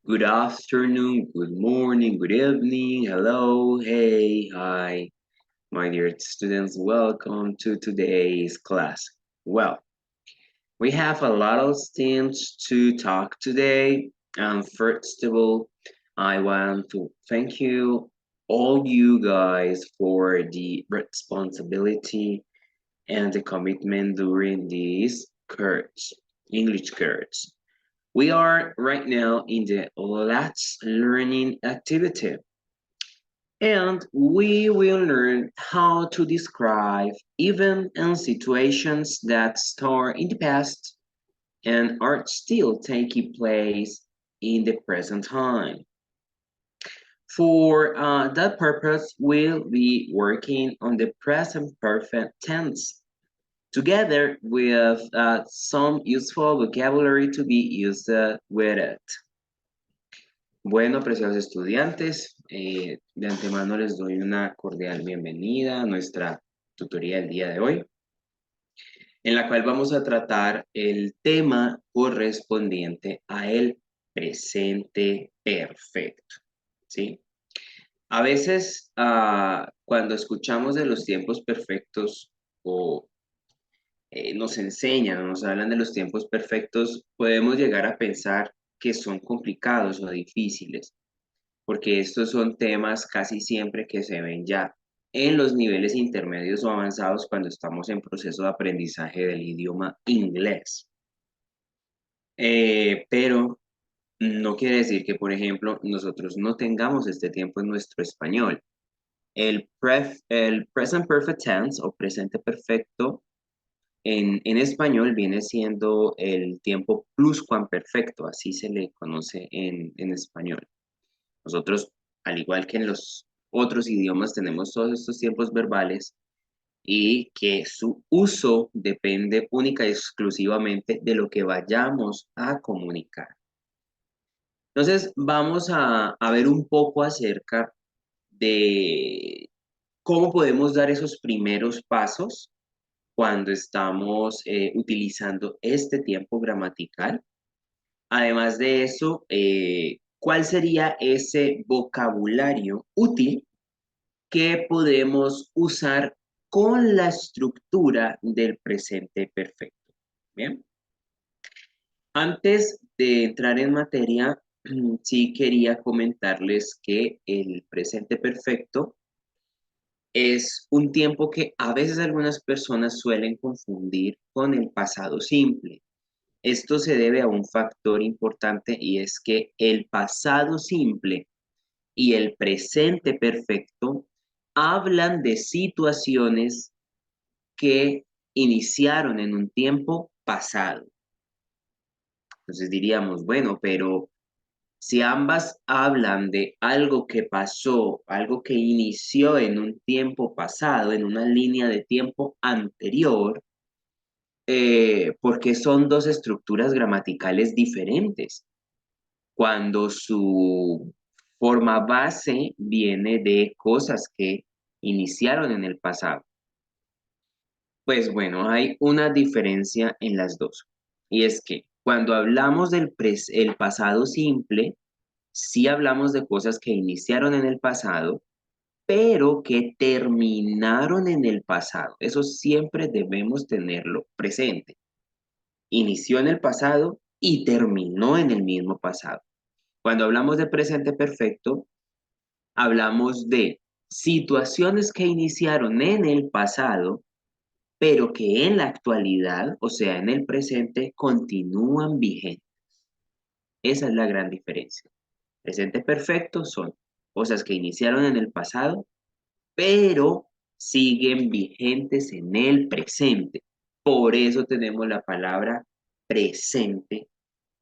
Good afternoon, good morning, good evening, hello, hey, hi, my dear students, welcome to today's class. Well, we have a lot of things to talk today, and first of all, I want to thank all you guys for the responsibility and the commitment during these English course. We are right now in the Let's Learning activity, and we will learn how to describe events and situations that start in the past and are still taking place in the present time. For that purpose, we'll be working on the present perfect tense together with some useful vocabulary to be used with it. Bueno, apreciados estudiantes, de antemano les doy una cordial bienvenida a nuestra tutoría del día de hoy, en la cual vamos a tratar el tema correspondiente a el presente perfecto, ¿sí? A veces, cuando escuchamos de los tiempos perfectos o nos enseñan o nos hablan de los tiempos perfectos, podemos llegar a pensar que son complicados o difíciles, porque estos son temas casi siempre que se ven ya en los niveles intermedios o avanzados cuando estamos en proceso de aprendizaje del idioma inglés. Pero no quiere decir que, por ejemplo, nosotros no tengamos este tiempo en nuestro español. El present perfect tense o presente perfecto en español viene siendo el tiempo pluscuamperfecto, así se le conoce en español. Nosotros, al igual que en los otros idiomas, tenemos todos estos tiempos verbales y que su uso depende única y exclusivamente de lo que vayamos a comunicar. Entonces, vamos a ver un poco acerca de cómo podemos dar esos primeros pasos cuando estamos utilizando este tiempo gramatical. Además de eso, ¿cuál sería ese vocabulario útil que podemos usar con la estructura del presente perfecto? Bien, antes de entrar en materia, sí quería comentarles que el presente perfecto es un tiempo que a veces algunas personas suelen confundir con el pasado simple. Esto se debe a un factor importante y es que el pasado simple y el presente perfecto hablan de situaciones que iniciaron en un tiempo pasado. Entonces diríamos, bueno, pero si ambas hablan de algo que pasó, algo que inició en un tiempo pasado, en una línea de tiempo anterior, porque son dos estructuras gramaticales diferentes, cuando su forma base viene de cosas que iniciaron en el pasado. Pues bueno, hay una diferencia en las dos. Y es que cuando hablamos el pasado simple, sí hablamos de cosas que iniciaron en el pasado, pero que terminaron en el pasado. Eso siempre debemos tenerlo presente. Inició en el pasado y terminó en el mismo pasado. Cuando hablamos de presente perfecto, hablamos de situaciones que iniciaron en el pasado, pero que en la actualidad, o sea, en el presente, continúan vigentes. Esa es la gran diferencia. Presente perfecto son cosas que iniciaron en el pasado, pero siguen vigentes en el presente. Por eso tenemos la palabra presente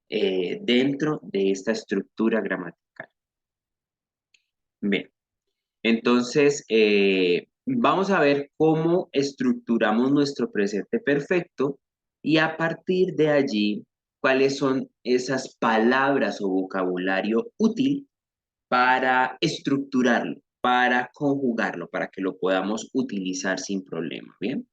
dentro de esta estructura gramatical. Bien, entonces vamos a ver cómo estructuramos nuestro presente perfecto y a partir de allí, cuáles son esas palabras o vocabulario útil para estructurarlo, para conjugarlo, para que lo podamos utilizar sin problema. Bien.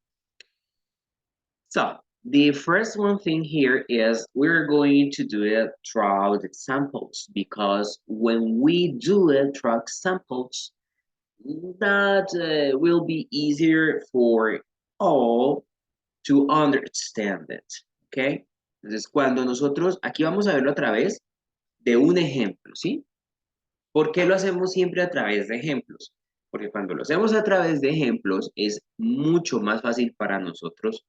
So, The first one thing here is we're going to do it throughout examples because when we do it through examples, that will be easier for all to understand it. ¿Ok? Entonces, cuando nosotros, aquí vamos a verlo a través de un ejemplo, ¿sí? ¿Por qué lo hacemos siempre a través de ejemplos? Porque cuando lo hacemos a través de ejemplos es mucho más fácil para nosotros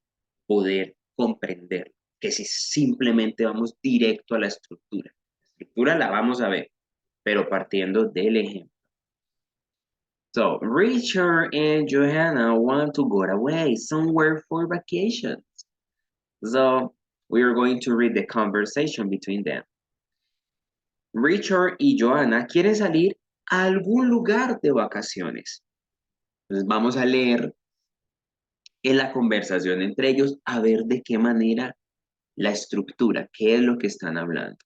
poder comprender que si simplemente vamos directo a la estructura. La estructura la vamos a ver, pero partiendo del ejemplo. So, Richard and Johanna want to go away somewhere for vacations. So, we are going to read the conversation between them. Richard y Johanna quieren salir a algún lugar de vacaciones. Entonces vamos a leer en la conversación entre ellos a ver de qué manera la estructura, qué es lo que están hablando.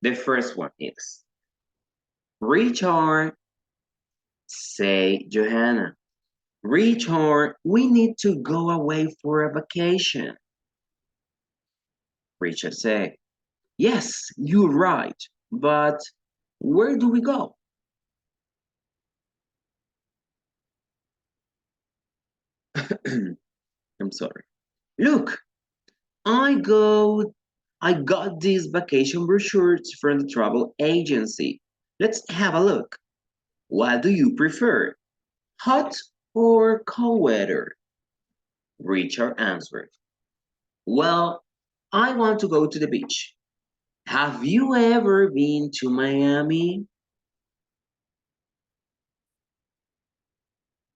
The first one is, Richard, say Johanna. Richard, we need to go away for a vacation. Richard said, yes, you're right, but where do we go? I'm sorry. Look, I got these vacation brochures from the travel agency. Let's have a look. What do you prefer? Hot or cold weather? Richard answered. Well, I want to go to the beach. Have you ever been to Miami?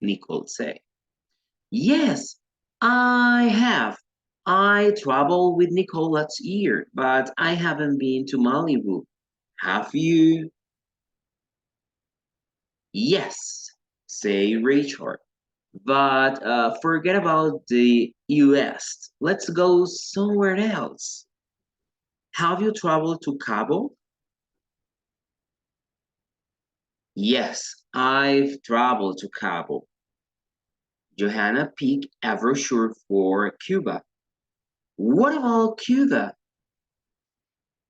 Nicole said. Yes, I have. I traveled with Nicole last year, but I haven't been to Malibu. Have you? Yes, say Richard. But forget about the US. Let's go somewhere else. Have you traveled to Cabo? Yes, I've traveled to Cabo. Johanna picked a brochure for Cuba. What about Cuba?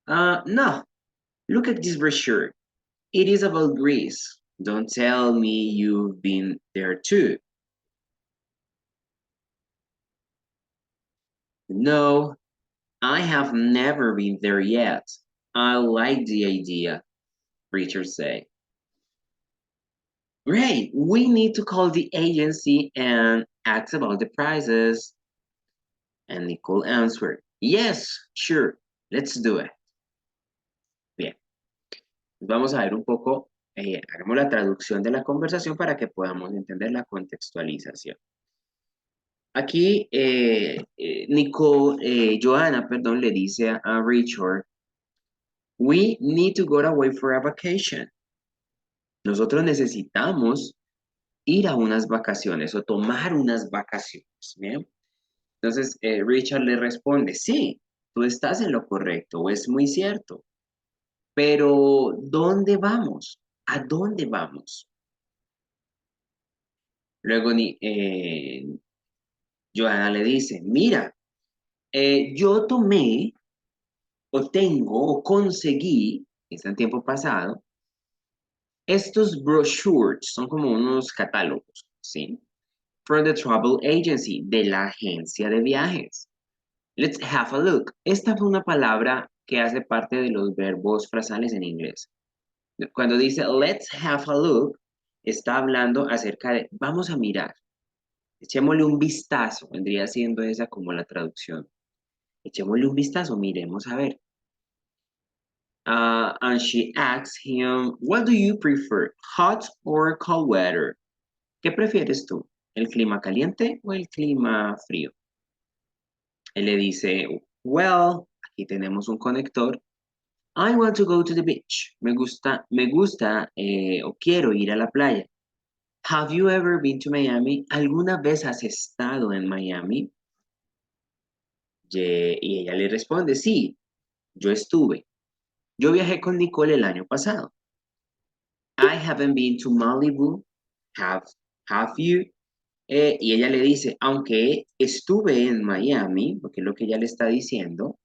No, look at this brochure. It is about Greece. Don't tell me you've been there too. No, I have never been there yet. I like the idea, Richard said. Great, we need to call the agency and ask about the prices. And Nicole answered, yes, sure, let's do it. Bien, vamos a ver un poco, hagamos la traducción de la conversación para que podamos entender la contextualización. Aquí Johanna, perdón, le dice a Richard, we need to go away for a vacation. Nosotros necesitamos ir a unas vacaciones o tomar unas vacaciones, ¿bien? Entonces Richard le responde, sí, tú estás en lo correcto, o es muy cierto, pero ¿dónde vamos? ¿A dónde vamos? Luego Johanna le dice, mira, yo tomé o tengo o conseguí, está en tiempo pasado, estos brochures, son como unos catálogos, ¿sí? From the travel agency, de la agencia de viajes. Let's have a look. Esta fue una palabra que hace parte de los verbos frasales en inglés. Cuando dice let's have a look, está hablando acerca de vamos a mirar. Echémosle un vistazo, vendría siendo esa como la traducción. Echémosle un vistazo, miremos a ver. And she asks him, what do you prefer, hot or cold weather? ¿Qué prefieres tú? ¿El clima caliente o el clima frío? Él le dice, well, aquí tenemos un conector. I want to go to the beach. Me gusta o quiero ir a la playa. Have you ever been to Miami? ¿Alguna vez has estado en Miami? Y ella le responde, sí, yo estuve. Yo viajé con Nicole el año pasado. I haven't been to Malibu. Have you? Y ella le dice, aunque estuve en Miami, porque es lo que ella le está diciendo,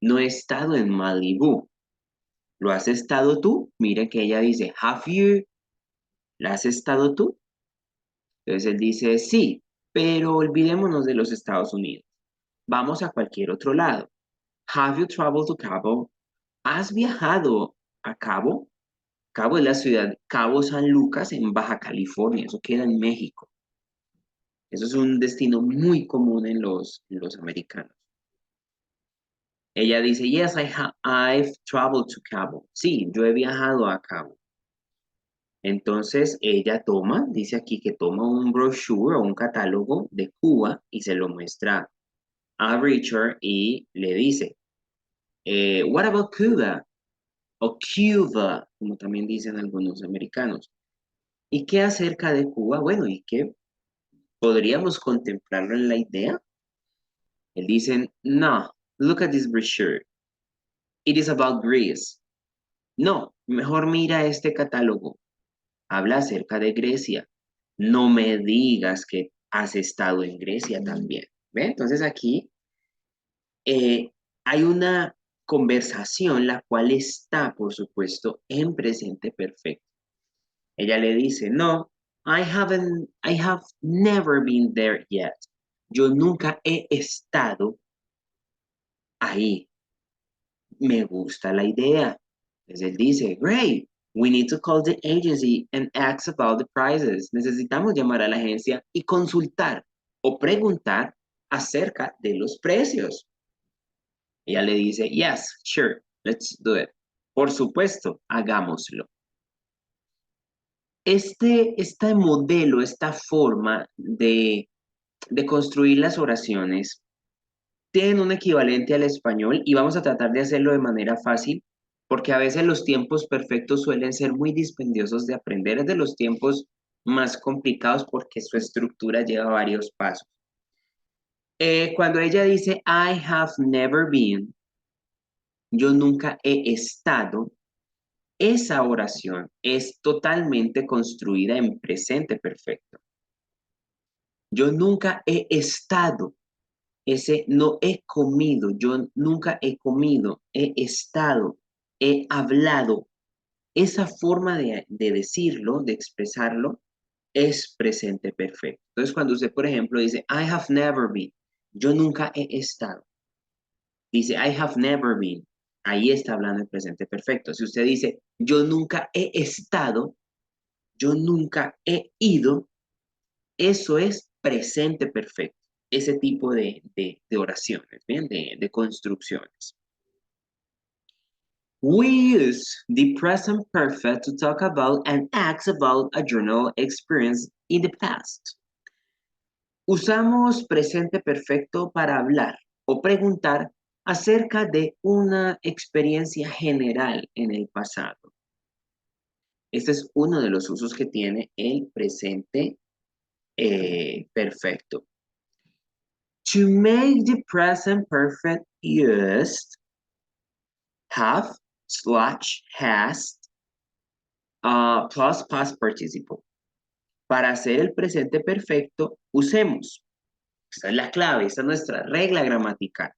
no he estado en Malibu. ¿Lo has estado tú? Mire que ella dice, have you? ¿La has estado tú? Entonces él dice, sí, pero olvidémonos de los Estados Unidos. Vamos a cualquier otro lado. Have you traveled to Cabo? ¿Has viajado a Cabo? Cabo es la ciudad, Cabo San Lucas en Baja California, eso queda en México. Eso es un destino muy común en los americanos. Ella dice, yes, I've traveled to Cabo. Sí, yo he viajado a Cabo. Entonces ella toma, dice aquí que toma un brochure o un catálogo de Cuba y se lo muestra a Richard y le dice, what about Cuba? O Cuba, como también dicen algunos americanos. ¿Y qué acerca de Cuba? Bueno, ¿y qué podríamos contemplarlo en la idea? Él dice, no, look at this brochure. It is about Greece. No, mejor mira este catálogo. Habla acerca de Grecia. No me digas que has estado en Grecia también. ¿Ve? Entonces aquí eh, hay una conversación la cual está, por supuesto, en presente perfecto. Ella le dice, no, I have never been there yet. Yo nunca he estado ahí. Me gusta la idea. Entonces él dice, great, we need to call the agency and ask about the prices. Necesitamos llamar a la agencia y consultar o preguntar acerca de los precios. Ella le dice, yes, sure, let's do it. Por supuesto, hagámoslo. Este modelo, esta forma de construir las oraciones, tienen un equivalente al español y vamos a tratar de hacerlo de manera fácil, porque a veces los tiempos perfectos suelen ser muy dispendiosos de aprender, es de los tiempos más complicados porque su estructura lleva varios pasos. Cuando ella dice, I have never been, yo nunca he estado, esa oración es totalmente construida en presente perfecto. Yo nunca he estado. Ese no he comido, yo nunca he comido, he estado, he hablado. Esa forma de decirlo, de expresarlo, es presente perfecto. Entonces, cuando usted, por ejemplo, dice, I have never been, yo nunca he estado, dice, I have never been, ahí está hablando en presente perfecto. Si usted dice, yo nunca he estado, yo nunca he ido, eso es presente perfecto, ese tipo de oraciones, ¿bien? De construcciones. We use the present perfect to talk about and ask about a journal experience in the past. Usamos presente perfecto para hablar o preguntar acerca de una experiencia general en el pasado. Este es uno de los usos que tiene el presente perfecto. To make the present perfect, use have slash has plus past participle. Para hacer el presente perfecto, usemos. Esta es la clave, esta es nuestra regla gramatical.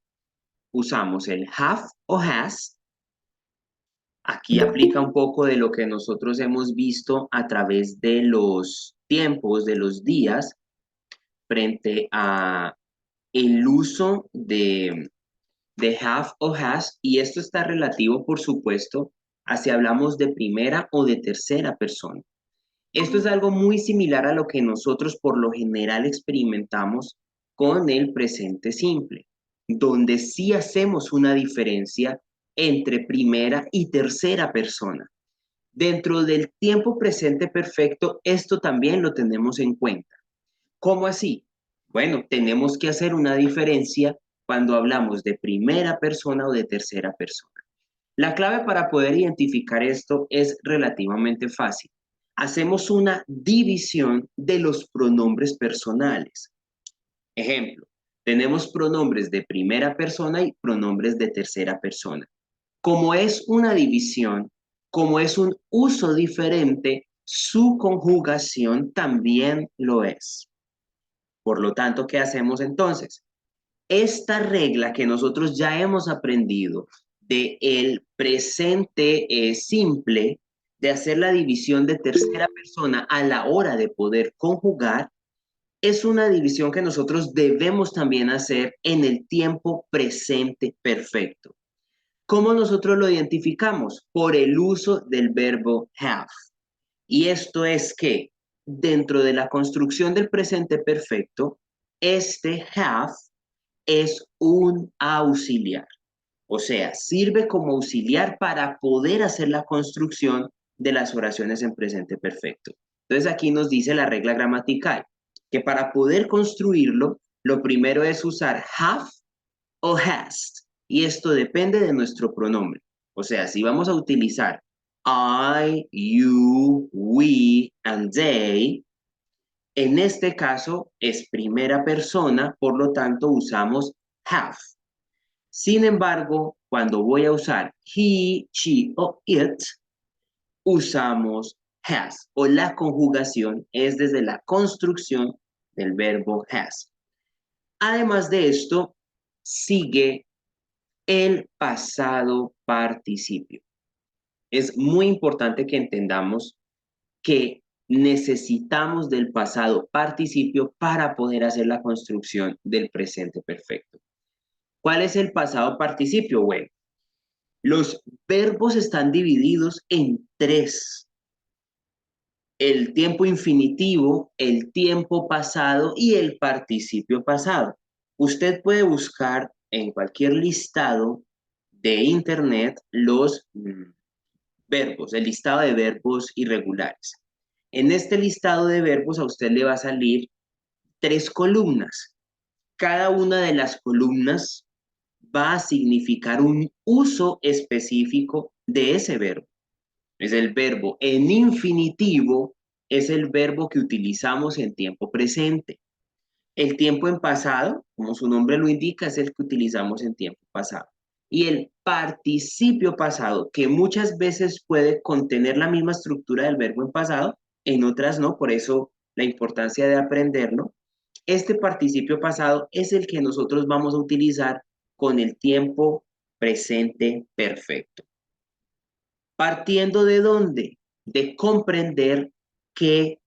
Usamos el have o has. Aquí aplica un poco de lo que nosotros hemos visto a través de los tiempos, de los días, frente a el uso de have o has, y esto está relativo, por supuesto, a si hablamos de primera o de tercera persona. Esto es algo muy similar a lo que nosotros por lo general experimentamos con el presente simple, donde sí hacemos una diferencia entre primera y tercera persona. Dentro del tiempo presente perfecto, esto también lo tenemos en cuenta. ¿Cómo así? Bueno, tenemos que hacer una diferencia cuando hablamos de primera persona o de tercera persona. La clave para poder identificar esto es relativamente fácil. Hacemos una división de los pronombres personales. Ejemplo, tenemos pronombres de primera persona y pronombres de tercera persona. Como es una división, como es un uso diferente, su conjugación también lo es. Por lo tanto, ¿qué hacemos entonces? Esta regla que nosotros ya hemos aprendido de el presente simple, de hacer la división de tercera persona a la hora de poder conjugar, es una división que nosotros debemos también hacer en el tiempo presente perfecto. ¿Cómo nosotros lo identificamos? Por el uso del verbo have. Y esto es que dentro de la construcción del presente perfecto, este have es un auxiliar. O sea, sirve como auxiliar para poder hacer la construcción de las oraciones en presente perfecto. Entonces aquí nos dice la regla gramatical, que para poder construirlo, lo primero es usar have o has. Y esto depende de nuestro pronombre. O sea, si vamos a utilizar I, you, we, and they, en este caso es primera persona, por lo tanto usamos have. Sin embargo, cuando voy a usar he, she o it, usamos has o la conjugación es desde la construcción del verbo has. Además de esto, sigue el pasado participio. Es muy importante que entendamos que necesitamos del pasado participio para poder hacer la construcción del presente perfecto. ¿Cuál es el pasado participio? Bueno, los verbos están divididos en tres: el tiempo infinitivo, el tiempo pasado y el participio pasado. Usted puede buscar en cualquier listado de internet los verbos, el listado de verbos irregulares. En este listado de verbos a usted le va a salir tres columnas. Cada una de las columnas va a significar un uso específico de ese verbo. Es el verbo en infinitivo, es el verbo que utilizamos en tiempo presente. El tiempo en pasado, como su nombre lo indica, es el que utilizamos en tiempo pasado. Y el participio pasado, que muchas veces puede contener la misma estructura del verbo en pasado, en otras no, por eso la importancia de aprenderlo. Este participio pasado es el que nosotros vamos a utilizar con el tiempo presente perfecto. ¿Partiendo de dónde? De comprender qué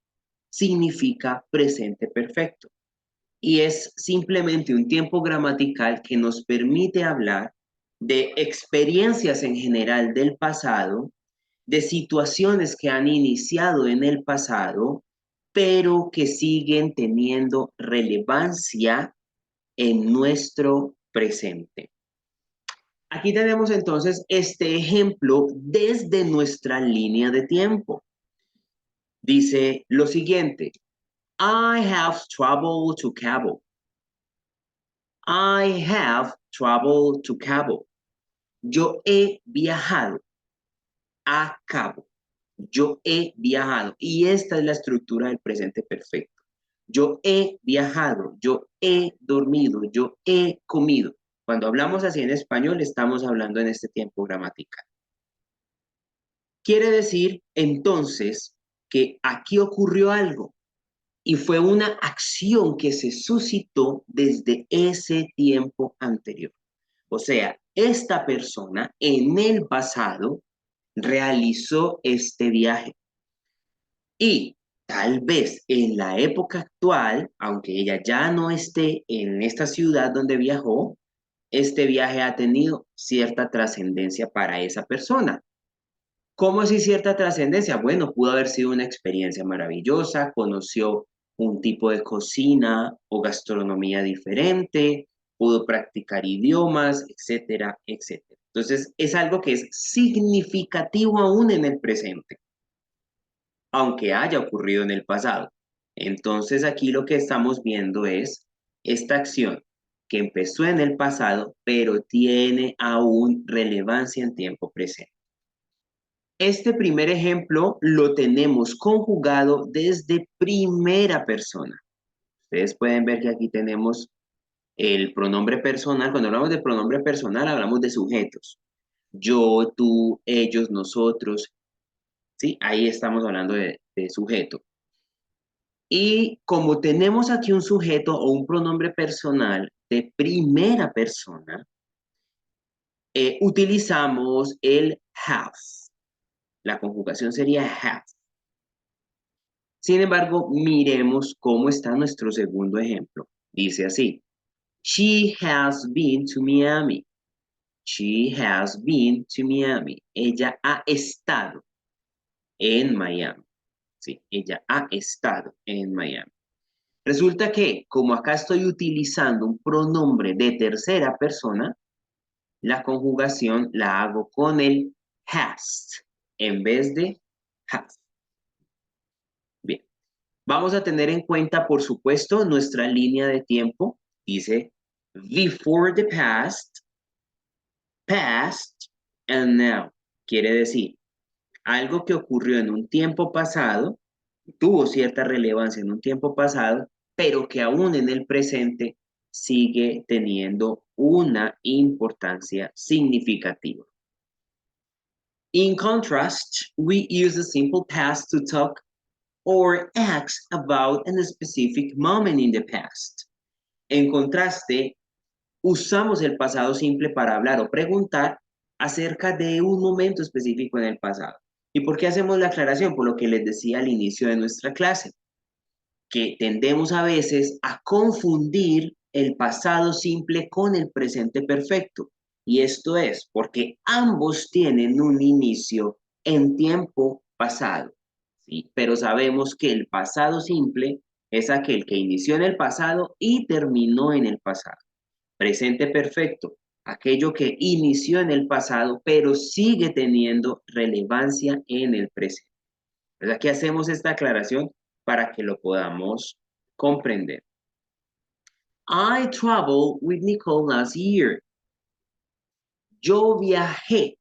significa presente perfecto. Y es simplemente un tiempo gramatical que nos permite hablar de experiencias en general del pasado, de situaciones que han iniciado en el pasado, pero que siguen teniendo relevancia en nuestro presente. Aquí tenemos entonces este ejemplo desde nuestra línea de tiempo. Dice lo siguiente: I have traveled to Cabo. I have traveled to Cabo. Yo he viajado a Cabo. Yo he viajado. Y esta es la estructura del presente perfecto. Yo he viajado, yo he dormido, yo he comido. Cuando hablamos así en español, estamos hablando en este tiempo gramatical. Quiere decir entonces que aquí ocurrió algo y fue una acción que se suscitó desde ese tiempo anterior. O sea, esta persona en el pasado realizó este viaje y tal vez en la época actual, aunque ella ya no esté en esta ciudad donde viajó, este viaje ha tenido cierta trascendencia para esa persona. ¿Cómo así cierta trascendencia? Bueno, pudo haber sido una experiencia maravillosa, conoció un tipo de cocina o gastronomía diferente, pudo practicar idiomas, etcétera, etcétera. Entonces, es algo que es significativo aún en el presente, aunque haya ocurrido en el pasado. Entonces, aquí lo que estamos viendo es esta acción que empezó en el pasado, pero tiene aún relevancia en tiempo presente. Este primer ejemplo lo tenemos conjugado desde primera persona. Ustedes pueden ver que aquí tenemos el pronombre personal. Cuando hablamos de pronombre personal, hablamos de sujetos. Yo, tú, ellos, nosotros. ¿Sí? Ahí estamos hablando de sujeto. Y como tenemos aquí un sujeto o un pronombre personal de primera persona, utilizamos el have. La conjugación sería have. Sin embargo, miremos cómo está nuestro segundo ejemplo. Dice así, she has been to Miami. She has been to Miami. Ella ha estado en Miami. Sí, ella ha estado en Miami. Resulta que, como acá estoy utilizando un pronombre de tercera persona, la conjugación la hago con el has en vez de have. Bien, vamos a tener en cuenta, por supuesto, nuestra línea de tiempo. Dice, before the past, past, and now. Quiere decir, algo que ocurrió en un tiempo pasado, tuvo cierta relevancia en un tiempo pasado, pero que aún en el presente sigue teniendo una importancia significativa. In contrast, we use the simple past to talk or ask about a specific moment in the past. En contraste, usamos el pasado simple para hablar o preguntar acerca de un momento específico en el pasado. ¿Y por qué hacemos la aclaración? Por lo que les decía al inicio de nuestra clase, que tendemos a veces a confundir el pasado simple con el presente perfecto. Y esto es porque ambos tienen un inicio en tiempo pasado, ¿sí? Pero sabemos que el pasado simple es aquel que inició en el pasado y terminó en el pasado. Presente perfecto, aquello que inició en el pasado, pero sigue teniendo relevancia en el presente. Pues aquí hacemos esta aclaración para que lo podamos comprender. I traveled with Nicole last year. Yo viajé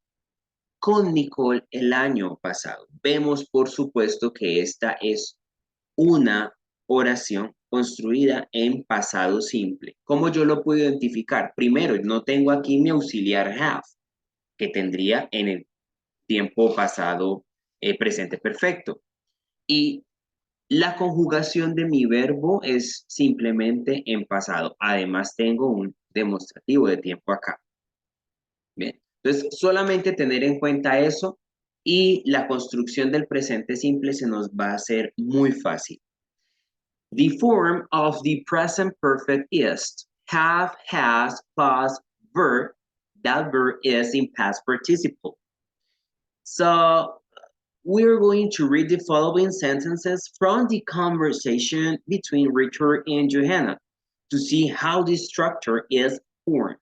con Nicole el año pasado. Vemos, por supuesto, que esta es una oración construida en pasado simple. ¿Cómo yo lo puedo identificar? Primero, no tengo aquí mi auxiliar have, que tendría en el tiempo pasado presente perfecto. Y la conjugación de mi verbo es simplemente en pasado. Además, tengo un demostrativo de tiempo acá. Bien, entonces solamente tener en cuenta eso y la construcción del presente simple se nos va a hacer muy fácil. The form of the present perfect is have, has, plus verb. That verb is in past participle. So we're going to read the following sentences from the conversation between Richard and Johanna to see how the structure is formed.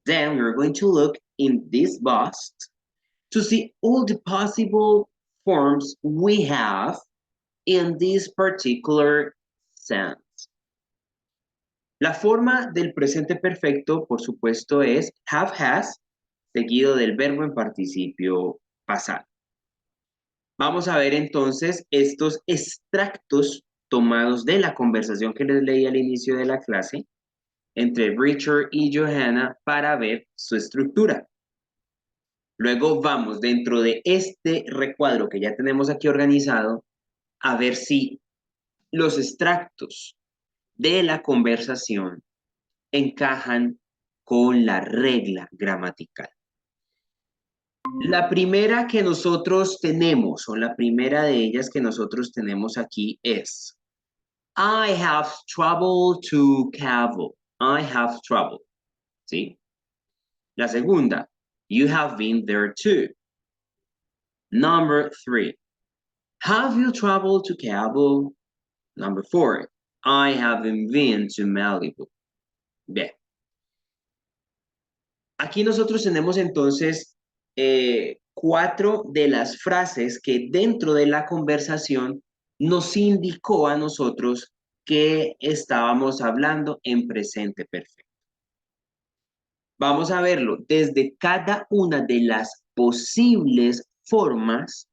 Then we're going to look in this box to see all the possible forms we have in this particular sense. La forma del presente perfecto, por supuesto, es have, has, seguido del verbo en participio pasado. Vamos a ver entonces estos extractos tomados de la conversación que les leí al inicio de la clase entre Richard y Johanna para ver su estructura. Luego vamos dentro de este recuadro que ya tenemos aquí organizado a ver si los extractos de la conversación encajan con la regla gramatical. La primera que nosotros tenemos, o la primera de ellas que nosotros tenemos aquí es I have traveled to Cabo. I have traveled. ¿Sí? La segunda, you have been there too. Number 3, have you traveled to Cabo? Number 4, I haven't been to Malibu. Bien. Aquí nosotros tenemos entonces 4 de las frases que dentro de la conversación nos indicó a nosotros que estábamos hablando en presente perfecto. Vamos a verlo desde cada una de las posibles formas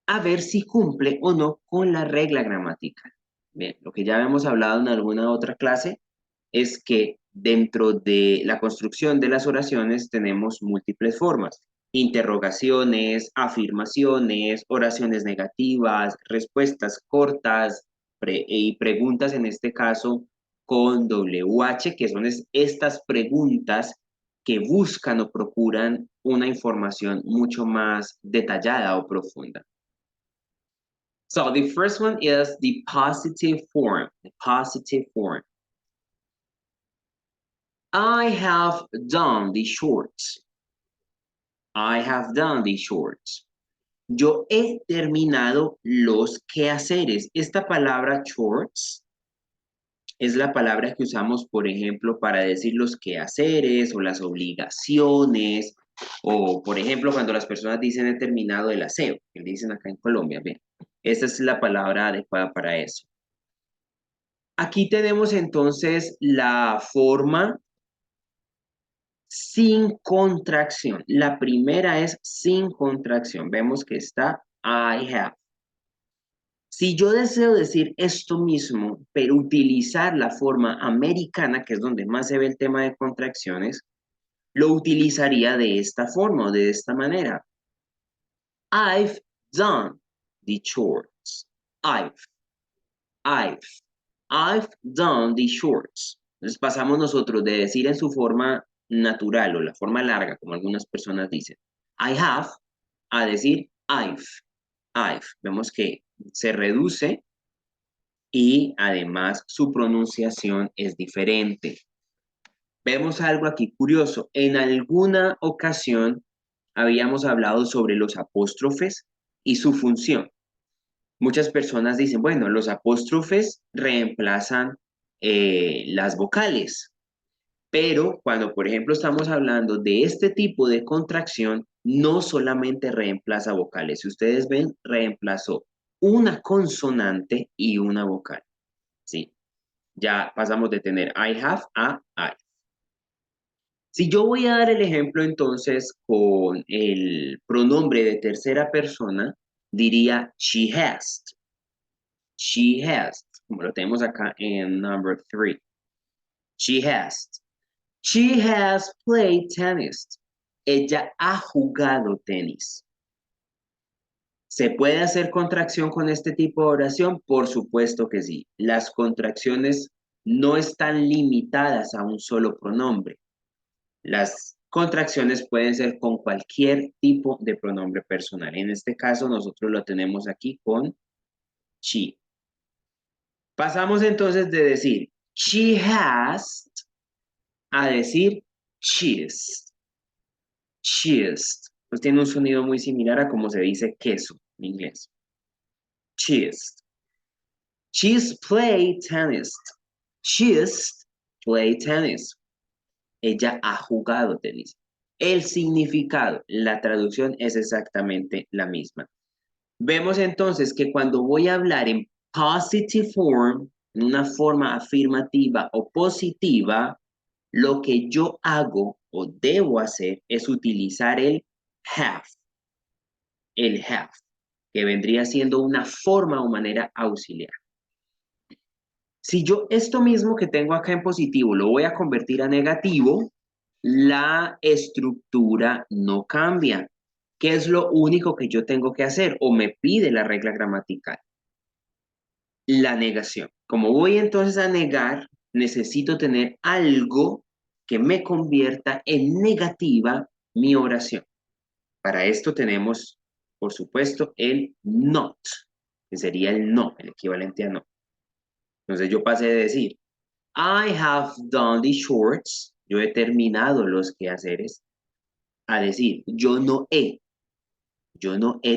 a ver si cumple o no con la regla gramatical. Bien, lo que ya habíamos hablado en alguna otra clase es que dentro de la construcción de las oraciones tenemos múltiples formas. interrogaciones, afirmaciones, oraciones negativas, respuestas cortas y preguntas en este caso con WH, que son estas preguntas que buscan o procuran una información mucho más detallada o profunda. So the first one is the positive form, the positive form. I have done the shorts. I have done the shorts. Yo he terminado los quehaceres. Esta palabra chores es la palabra que usamos, por ejemplo, para decir los quehaceres o las obligaciones, o por ejemplo, cuando las personas dicen he terminado el aseo, que dicen acá en Colombia, bien, esta es la palabra adecuada para eso. Aquí tenemos entonces la forma sin contracción. La primera es sin contracción. Vemos que está I have. Si yo deseo decir esto mismo, pero utilizar la forma americana, que es donde más se ve el tema de contracciones, lo utilizaría de esta forma o de esta manera. I've done the chores. I've done the chores. Entonces pasamos nosotros de decir en su forma natural o la forma larga, como algunas personas dicen, I have, a decir I've. Vemos que se reduce y además su pronunciación es diferente. Vemos algo aquí curioso. En alguna ocasión habíamos hablado sobre los apóstrofes y su función. Muchas personas dicen, bueno, los apóstrofes reemplazan las vocales, pero cuando, por ejemplo, estamos hablando de este tipo de contracción, no solamente reemplaza vocales. Si ustedes ven, reemplazó una consonante y una vocal. ¿Sí? Ya pasamos de tener I have a I. Si yo voy a dar el ejemplo entonces con el pronombre de tercera persona, diría she has. She has, como lo tenemos acá en number 3. She has. She has played tennis. Ella ha jugado tenis. ¿Se puede hacer contracción con este tipo de oración? Por supuesto que sí. Las contracciones no están limitadas a un solo pronombre. Las contracciones pueden ser con cualquier tipo de pronombre personal. En este caso, nosotros lo tenemos aquí con she. Pasamos entonces de decir she has a decir cheese. Cheese. Pues tiene un sonido muy similar a como se dice queso en inglés. Cheese. She's played tennis. She's played tennis. Ella ha jugado tenis. El significado, la traducción es exactamente la misma. Vemos entonces que cuando voy a hablar en positive form, en una forma afirmativa o positiva, lo que yo hago o debo hacer es utilizar el have. El have, que vendría siendo una forma o manera auxiliar. Si yo esto mismo que tengo acá en positivo lo voy a convertir a negativo, la estructura no cambia. ¿Qué es lo único que yo tengo que hacer o me pide la regla gramatical? La negación. Como voy entonces a negar, necesito tener algo que me convierta en negativa mi oración. Para esto tenemos, por supuesto, el not, que sería el no, el equivalente a no. Entonces yo pasé de decir, I have done the chores, yo he terminado los quehaceres, a decir, yo no he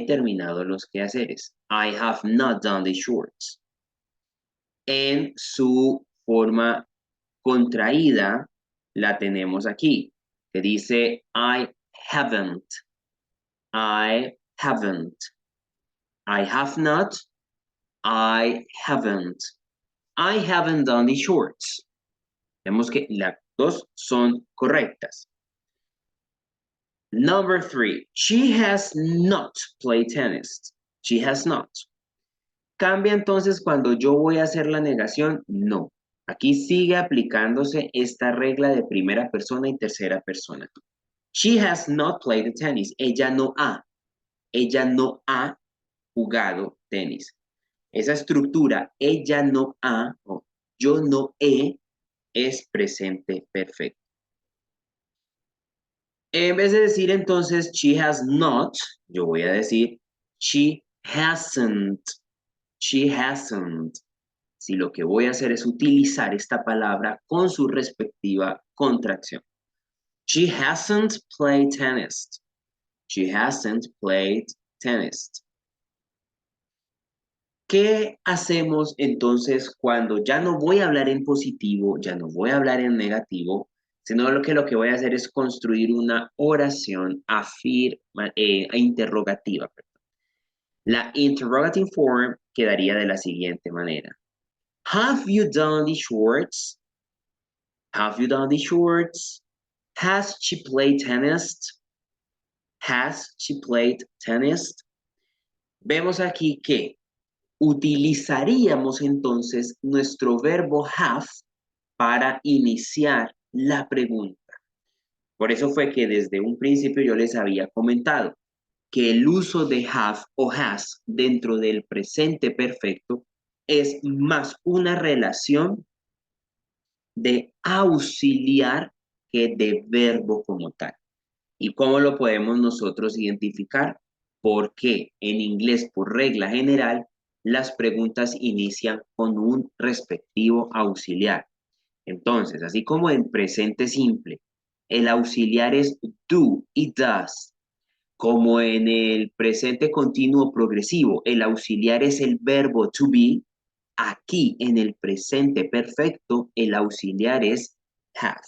terminado los quehaceres. I have not done the chores. En su forma contraída la tenemos aquí, que dice I haven't, I haven't, I have not, I haven't done the chores. Vemos que las dos son correctas. Number 3, she has not played tennis. She has not. ¿Cambia entonces cuando yo voy a hacer la negación? No. Aquí sigue aplicándose esta regla de primera persona y tercera persona. She has not played tennis. Ella no ha jugado tenis. Esa estructura, ella no ha, o yo no he, es presente perfecto. En vez de decir entonces she has not, yo voy a decir she hasn't. She hasn't. Si lo que voy a hacer es utilizar esta palabra con su respectiva contracción. She hasn't played tennis. She hasn't played tennis. ¿Qué hacemos entonces cuando ya no voy a hablar en positivo, ya no voy a hablar en negativo, sino lo que voy a hacer es construir una oración interrogativa? La interrogative form quedaría de la siguiente manera. Have you done the shorts? Have you done the shorts? Has she played tennis? Has she played tennis? Vemos aquí que utilizaríamos entonces nuestro verbo have para iniciar la pregunta. Por eso fue que desde un principio yo les había comentado que el uso de have o has dentro del presente perfecto es más una relación de auxiliar que de verbo como tal. ¿Y cómo lo podemos nosotros identificar? Porque en inglés, por regla general, las preguntas inician con un respectivo auxiliar. Entonces, así como en presente simple, el auxiliar es do y does, como en el presente continuo progresivo, el auxiliar es el verbo to be, aquí en el presente perfecto, el auxiliar es have.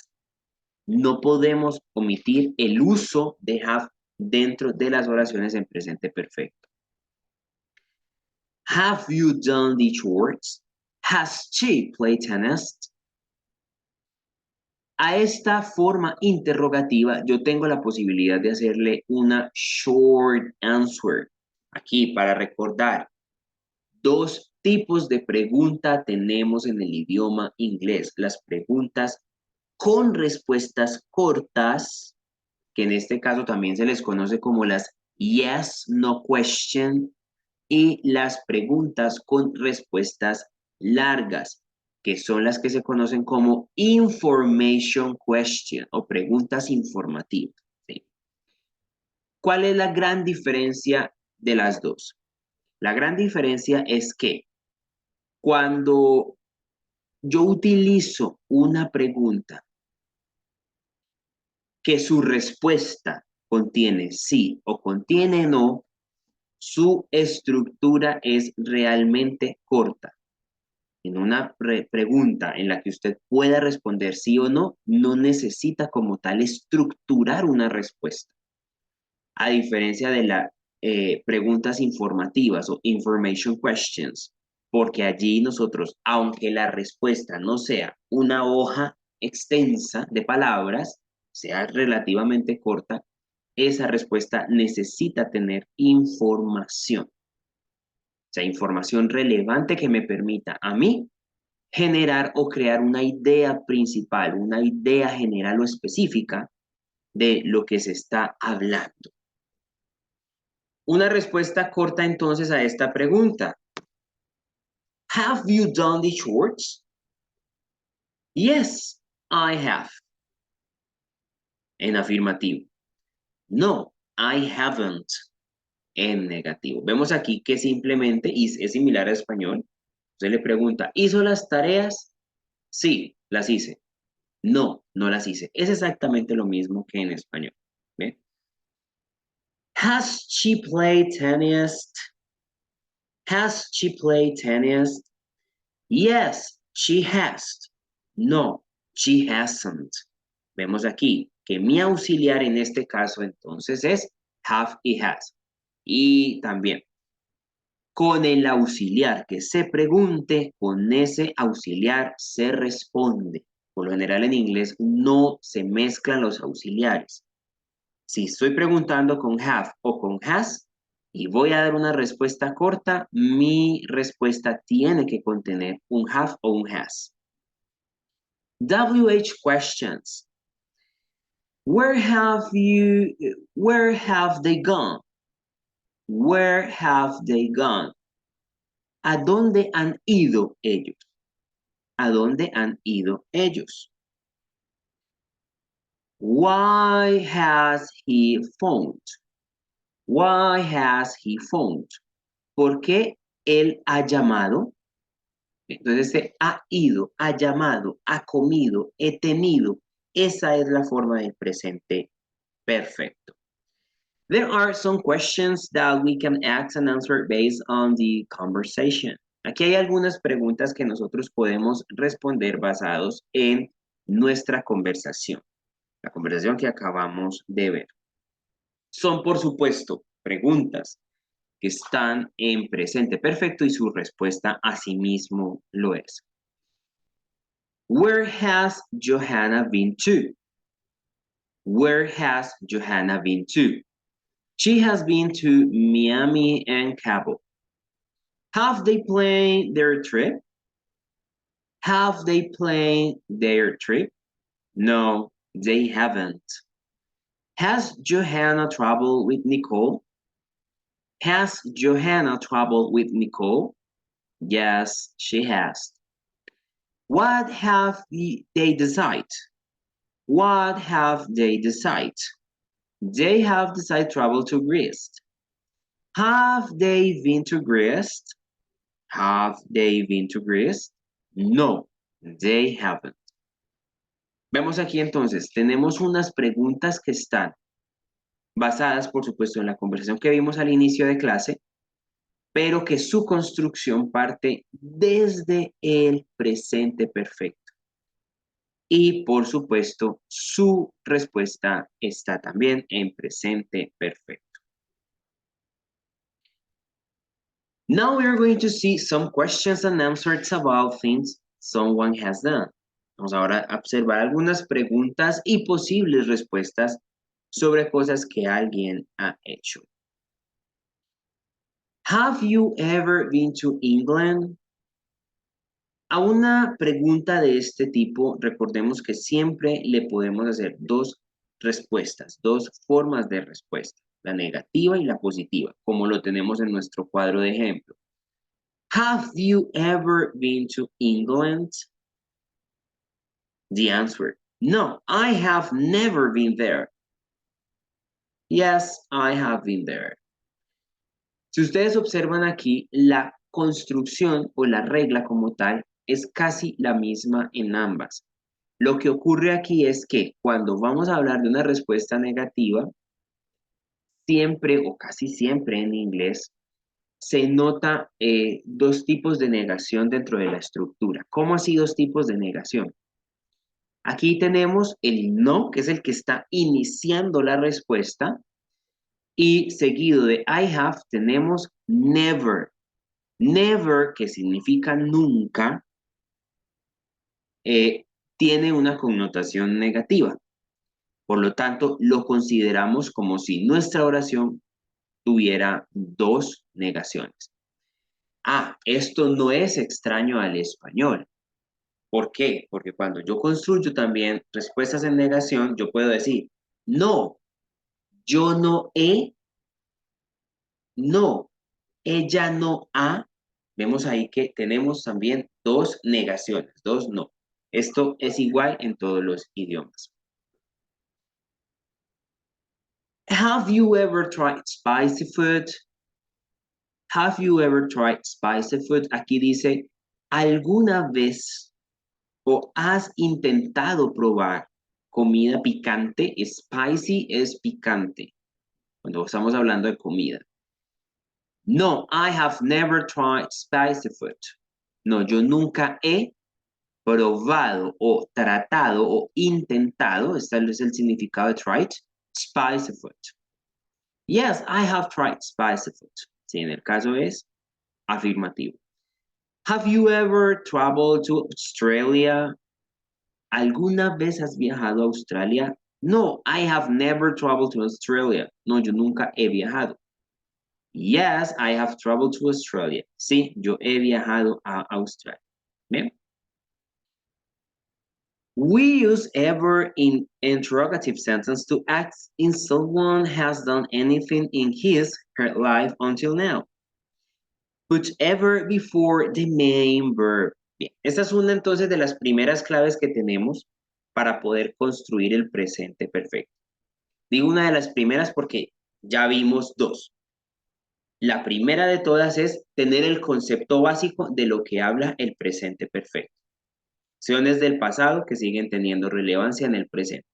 No podemos omitir el uso de have dentro de las oraciones en presente perfecto. Have you done the chores? Has she played tennis? A esta forma interrogativa yo tengo la posibilidad de hacerle una short answer. Aquí para recordar, dos tipos de pregunta tenemos en el idioma inglés. Las preguntas con respuestas cortas, que en este caso también se les conoce como las yes, no question, y las preguntas con respuestas largas, que son las que se conocen como information question o preguntas informativas. ¿Sí? ¿Cuál es la gran diferencia de las dos? La gran diferencia es que cuando yo utilizo una pregunta que su respuesta contiene sí o contiene no, su estructura es realmente corta. En una pregunta en la que usted pueda responder sí o no, no necesita como tal estructurar una respuesta. A diferencia de las preguntas informativas o information questions, porque allí nosotros, aunque la respuesta no sea una hoja extensa de palabras, sea relativamente corta, esa respuesta necesita tener información. O sea, información relevante que me permita a mí generar o crear una idea principal, una idea general o específica de lo que se está hablando. Una respuesta corta entonces a esta pregunta. Have you done the chores? Yes, I have. En afirmativo. No, I haven't. En negativo. Vemos aquí que simplemente es similar a español. Usted le pregunta, ¿hizo las tareas? Sí, las hice. No, no las hice. Es exactamente lo mismo que en español. ¿Ve? Has she played tennis? Has she played tennis? Yes, she has. No, she hasn't. Vemos aquí que mi auxiliar en este caso entonces es have y has. Y también con el auxiliar que se pregunte, con ese auxiliar se responde. Por lo general en inglés no se mezclan los auxiliares. Si estoy preguntando con have o con has y voy a dar una respuesta corta, mi respuesta tiene que contener un have o un has. WH questions. Where have they gone? Where have they gone? ¿A dónde han ido ellos? ¿A dónde han ido ellos? Why has he phoned? Why has he phoned? ¿Por qué él ha llamado? Entonces, ha ido, ha llamado, ha comido, he tenido. Esa es la forma del presente perfecto. There are some questions that we can ask and answer based on the conversation. Aquí hay algunas preguntas que nosotros podemos responder basados en nuestra conversación, la conversación que acabamos de ver. Son, por supuesto, preguntas que están en presente perfecto y su respuesta asimismo lo es. Where has Johanna been to? Where has Johanna been to? She has been to Miami and Cabo. Have they planned their trip? Have they planned their trip? No, they haven't. Has Johanna traveled with Nicole? Has Johanna traveled with Nicole? Yes, she has. What have they decided? What have they decided? They have decided travel to Greece. Have they been to Greece? Have they been to Greece? No, they haven't. Vemos aquí entonces, tenemos unas preguntas que están basadas, por supuesto, en la conversación que vimos al inicio de clase, pero que su construcción parte desde el presente perfecto. Y, por supuesto, su respuesta está también en presente perfecto. Now we are going to see some questions and answers about things someone has done. Vamos ahora a observar algunas preguntas y posibles respuestas sobre cosas que alguien ha hecho. Have you ever been to England? A una pregunta de este tipo, recordemos que siempre le podemos hacer dos respuestas, dos formas de respuesta, la negativa y la positiva, como lo tenemos en nuestro cuadro de ejemplo. Have you ever been to England? The answer, no, I have never been there. Yes, I have been there. Si ustedes observan aquí, la construcción o la regla como tal es casi la misma en ambas. Lo que ocurre aquí es que cuando vamos a hablar de una respuesta negativa, siempre o casi siempre en inglés, se nota dos tipos de negación dentro de la estructura. ¿Cómo así dos tipos de negación? Aquí tenemos el no, que es el que está iniciando la respuesta, y seguido de I have tenemos never. Never, que significa nunca, tiene una connotación negativa. Por lo tanto, lo consideramos como si nuestra oración tuviera dos negaciones. Ah, esto no es extraño al español. ¿Por qué? Porque cuando yo construyo también respuestas en negación, yo puedo decir, no, yo no he, no, ella no ha. Vemos ahí que tenemos también dos negaciones, dos no. Esto es igual en todos los idiomas. Have you ever tried spicy food? Have you ever tried spicy food? Aquí dice, ¿alguna vez o has intentado probar comida picante? Spicy es picante, cuando estamos hablando de comida. No, I have never tried spicy food. No, yo nunca he probado o tratado o intentado, este es el significado de tried, spicy food. Yes, I have tried spicy food. Sí, en el caso es afirmativo. Have you ever traveled to Australia? ¿Alguna vez has viajado a Australia? No, I have never traveled to Australia. No, yo nunca he viajado. Yes, I have traveled to Australia. Sí, yo he viajado a Australia. ¿Bien? We use ever in interrogative sentence to ask if someone has done anything in his, her life until now. Put ever before the main verb. Bien, esta es una entonces de las primeras claves que tenemos para poder construir el presente perfecto. Digo una de las primeras porque ya vimos dos. La primera de todas es tener el concepto básico de lo que habla el presente perfecto. Acciones del pasado que siguen teniendo relevancia en el presente.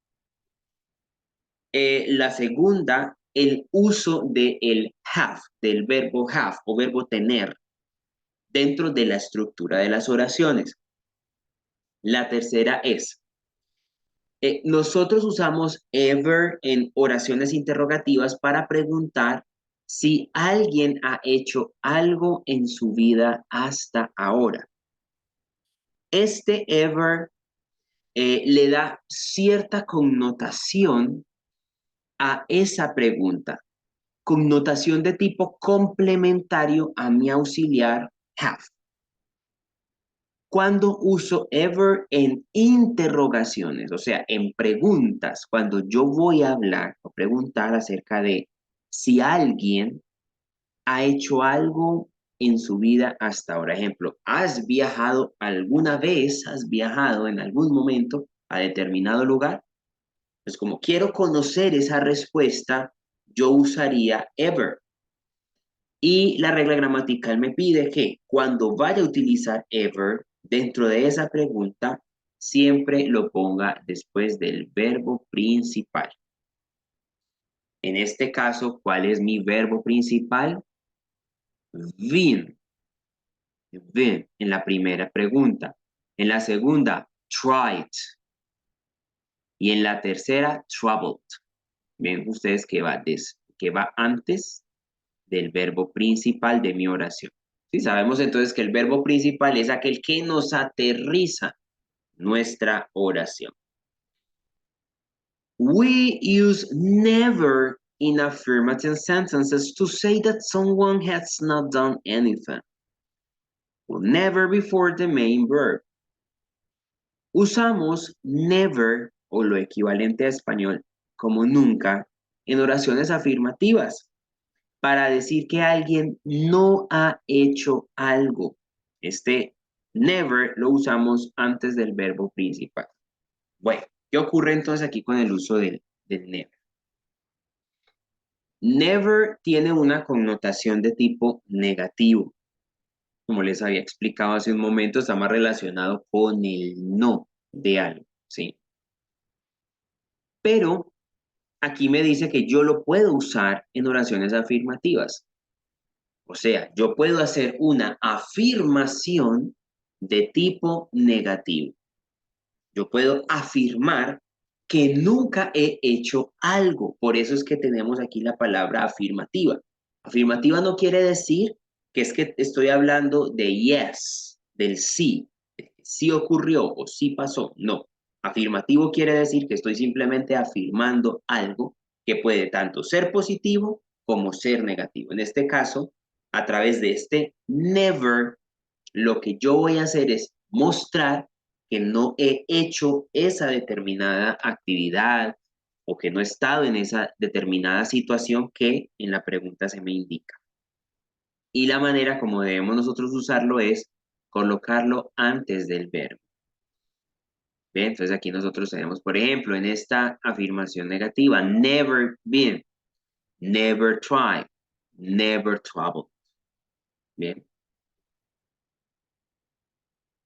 La segunda, el uso del have, del verbo have o verbo tener dentro de la estructura de las oraciones. La tercera es, nosotros usamos ever en oraciones interrogativas para preguntar si alguien ha hecho algo en su vida hasta ahora. Este ever le da cierta connotación a esa pregunta, connotación de tipo complementario a mi auxiliar have. Cuando uso ever en interrogaciones, o sea, en preguntas, cuando yo voy a hablar o preguntar acerca de si alguien ha hecho algo en su vida hasta ahora. Ejemplo, ¿has viajado alguna vez, has viajado en algún momento a determinado lugar? Pues como quiero conocer esa respuesta, yo usaría ever. Y la regla gramatical me pide que cuando vaya a utilizar ever dentro de esa pregunta, siempre lo ponga después del verbo principal. En este caso, ¿cuál es mi verbo principal? Been. Been en la primera pregunta. En la segunda, tried. Y en la tercera, troubled. Ven ustedes que va antes del verbo principal de mi oración. Sí, sabemos entonces que el verbo principal es aquel que nos aterriza nuestra oración. We use never in affirmative sentences to say that someone has not done anything. Well, never before the main verb. Usamos never o lo equivalente a español como nunca en oraciones afirmativas para decir que alguien no ha hecho algo. Este never lo usamos antes del verbo principal. Bueno, ¿qué ocurre entonces aquí con el uso del never? Never tiene una connotación de tipo negativo. Como les había explicado hace un momento, está más relacionado con el no de algo, ¿sí? Pero aquí me dice que yo lo puedo usar en oraciones afirmativas. O sea, yo puedo hacer una afirmación de tipo negativo. Yo puedo afirmar que nunca he hecho algo. Por eso es que tenemos aquí la palabra afirmativa. Afirmativa no quiere decir que es que estoy hablando de yes, del sí, sí ocurrió o sí pasó. No. Afirmativo quiere decir que estoy simplemente afirmando algo que puede tanto ser positivo como ser negativo. En este caso, a través de este never, lo que yo voy a hacer es mostrar que no he hecho esa determinada actividad o que no he estado en esa determinada situación que en la pregunta se me indica. Y la manera como debemos nosotros usarlo es colocarlo antes del verbo. ¿Bien? Entonces aquí nosotros tenemos, por ejemplo, en esta afirmación negativa, never been, never tried, never troubled. Bien.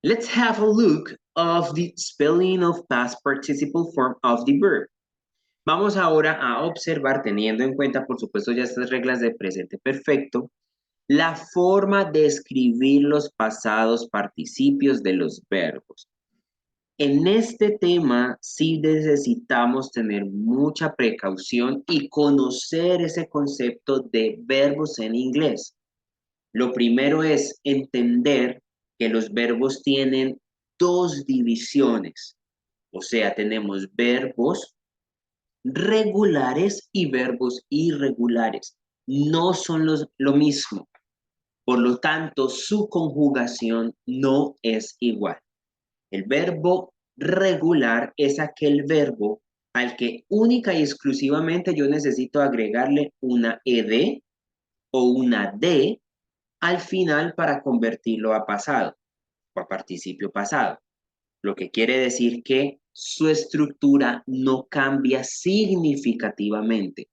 Let's have a look of the spelling of past participle form of the verb. Vamos ahora a observar, teniendo en cuenta, por supuesto, ya estas reglas de presente perfecto, la forma de escribir los pasados participios de los verbos. En este tema sí necesitamos tener mucha precaución y conocer ese concepto de verbos en inglés. Lo primero es entender que los verbos tienen dos divisiones. O sea, tenemos verbos regulares y verbos irregulares. No son lo mismo. Por lo tanto, su conjugación no es igual. El verbo regular es aquel verbo al que única y exclusivamente yo necesito agregarle una ed o una d al final para convertirlo a pasado o a participio pasado. Lo que quiere decir que su estructura no cambia significativamente,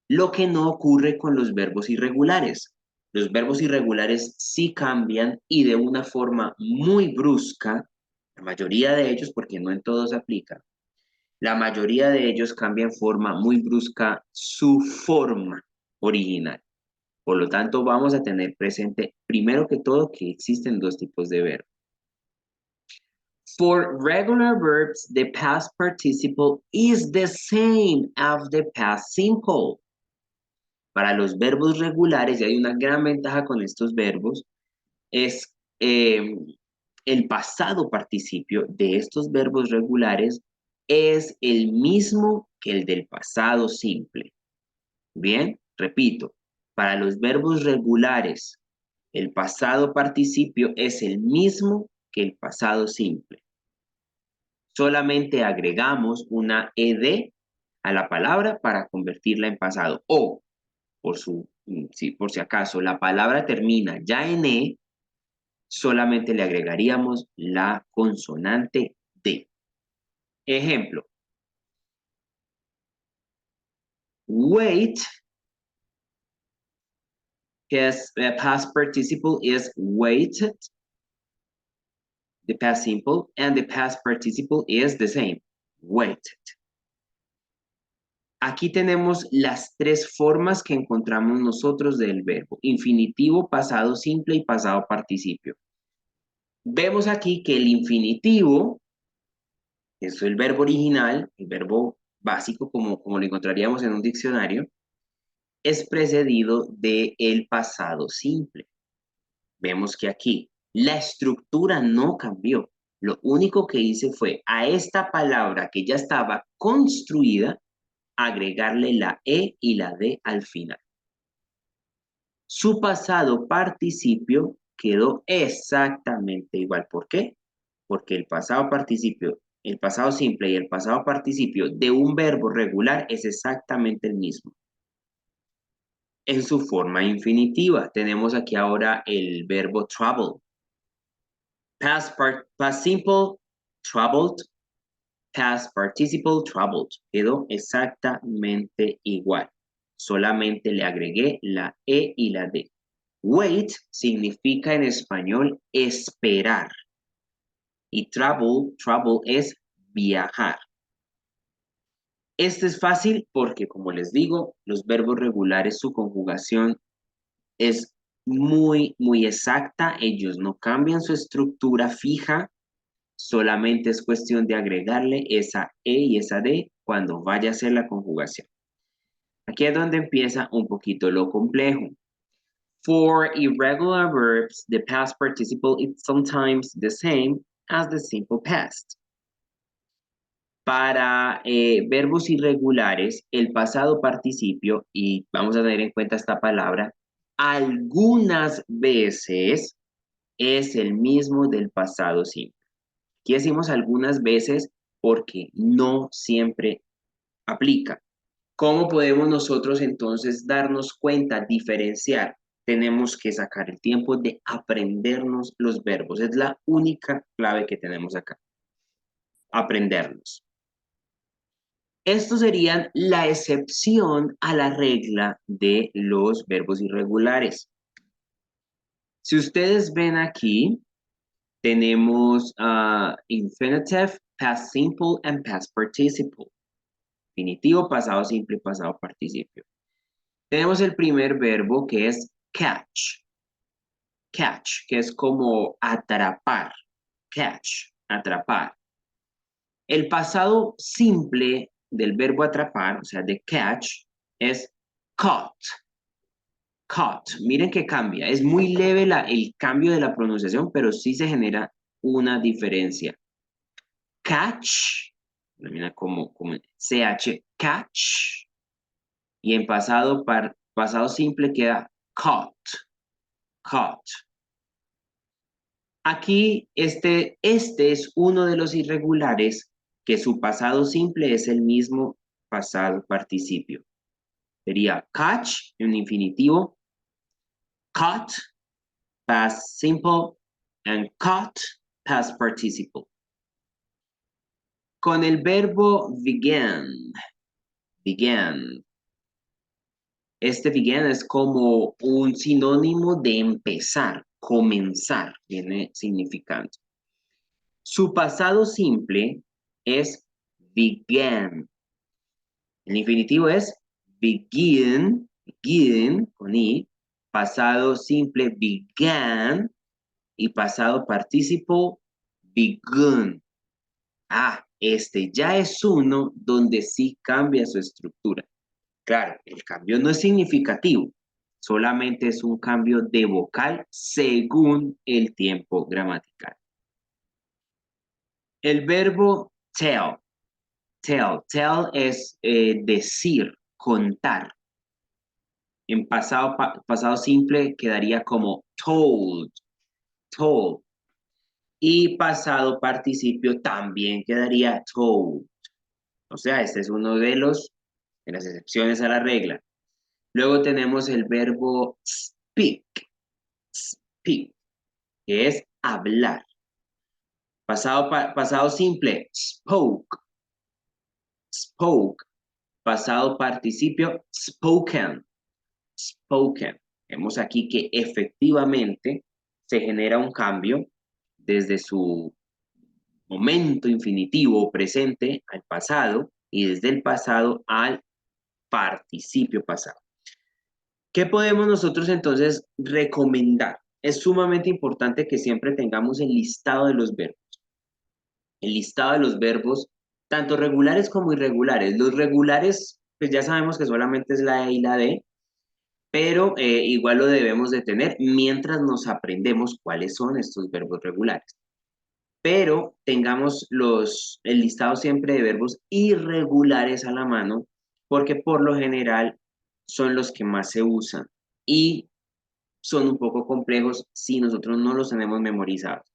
lo que no ocurre con los verbos irregulares. Los verbos irregulares sí cambian y de una forma muy brusca, la mayoría de ellos, porque no en todos aplica, la mayoría de ellos cambian en forma muy brusca su forma original. Por lo tanto, vamos a tener presente, primero que todo, que existen dos tipos de verbos. For regular verbs, the past participle is the same as the past simple. Para los verbos regulares, y hay una gran ventaja con estos verbos, es el pasado participio de estos verbos regulares es el mismo que el del pasado simple. Bien, repito, para los verbos regulares, el pasado participio es el mismo que el pasado simple. Solamente agregamos una ed a la palabra para convertirla en pasado. O, por si acaso, la palabra termina ya en e, solamente le agregaríamos la consonante D. Ejemplo, wait, his past participle is waited, the past simple, and the past participle is the same, waited. Aquí tenemos las tres formas que encontramos nosotros del verbo, infinitivo, pasado simple y pasado participio. Vemos aquí que el infinitivo, es el verbo original, el verbo básico como lo encontraríamos en un diccionario, es precedido del pasado simple. Vemos que aquí la estructura no cambió. Lo único que hice fue a esta palabra que ya estaba construida, agregarle la E y la D al final. Su pasado participio quedó exactamente igual. ¿Por qué? Porque el pasado participio, el pasado simple y el pasado participio de un verbo regular es exactamente el mismo. En su forma infinitiva, tenemos aquí ahora el verbo travel. Past simple, traveled. Past participle, traveled. Quedó exactamente igual. Solamente le agregué la E y la D. Wait significa en español esperar. Y travel es viajar. Este es fácil porque, como les digo, los verbos regulares, su conjugación es muy exacta. Ellos no cambian su estructura fija. Solamente es cuestión de agregarle esa E y esa D cuando vaya a hacer la conjugación. Aquí es donde empieza un poquito lo complejo. For irregular verbs, the past participle is sometimes the same as the simple past. Para verbos irregulares, el pasado participio, y vamos a tener en cuenta esta palabra, algunas veces es el mismo del pasado simple. Aquí decimos algunas veces porque no siempre aplica. ¿Cómo podemos nosotros entonces darnos cuenta, diferenciar? Tenemos que sacar el tiempo de aprendernos los verbos. Es la única clave que tenemos acá. Aprenderlos. Estos serían la excepción a la regla de los verbos irregulares. Si ustedes ven aquí, tenemos infinitive, past simple, and past participle. Infinitivo, pasado simple, pasado participio. Tenemos el primer verbo que es catch. Catch, que es como atrapar. Catch, atrapar. El pasado simple del verbo atrapar, o sea, de catch, es caught. Caught. Miren que cambia. Es muy leve el cambio de la pronunciación, pero sí se genera una diferencia. Catch, termina como CH, catch. Y en pasado simple queda caught. Caught. Aquí, este es uno de los irregulares que su pasado simple es el mismo pasado participio. Sería catch, un infinitivo, caught, past simple, and caught, past participle. Con el verbo began. Este began es como un sinónimo de empezar, comenzar, viene significando. Su pasado simple es began. El infinitivo es begin con i, pasado simple began y pasado participo begun. Este ya es uno donde sí cambia su estructura. Claro, el cambio no es significativo, solamente es un cambio de vocal según el tiempo gramatical. El verbo tell es decir, contar. En pasado simple quedaría como told. Y pasado participio también quedaría told. O sea, este es uno de las excepciones a la regla. Luego tenemos el verbo speak, que es hablar. Pasado simple, spoke. Pasado participio, spoken. Vemos aquí que efectivamente se genera un cambio desde su momento infinitivo presente al pasado y desde el pasado al participio pasado. ¿Qué podemos nosotros entonces recomendar? Es sumamente importante que siempre tengamos el listado de los verbos. El listado de los verbos, tanto regulares como irregulares. Los regulares, pues ya sabemos que solamente es la E y la D, pero igual lo debemos de tener mientras nos aprendemos cuáles son estos verbos regulares. Pero tengamos el listado siempre de verbos irregulares a la mano, porque por lo general son los que más se usan y son un poco complejos si nosotros no los tenemos memorizados.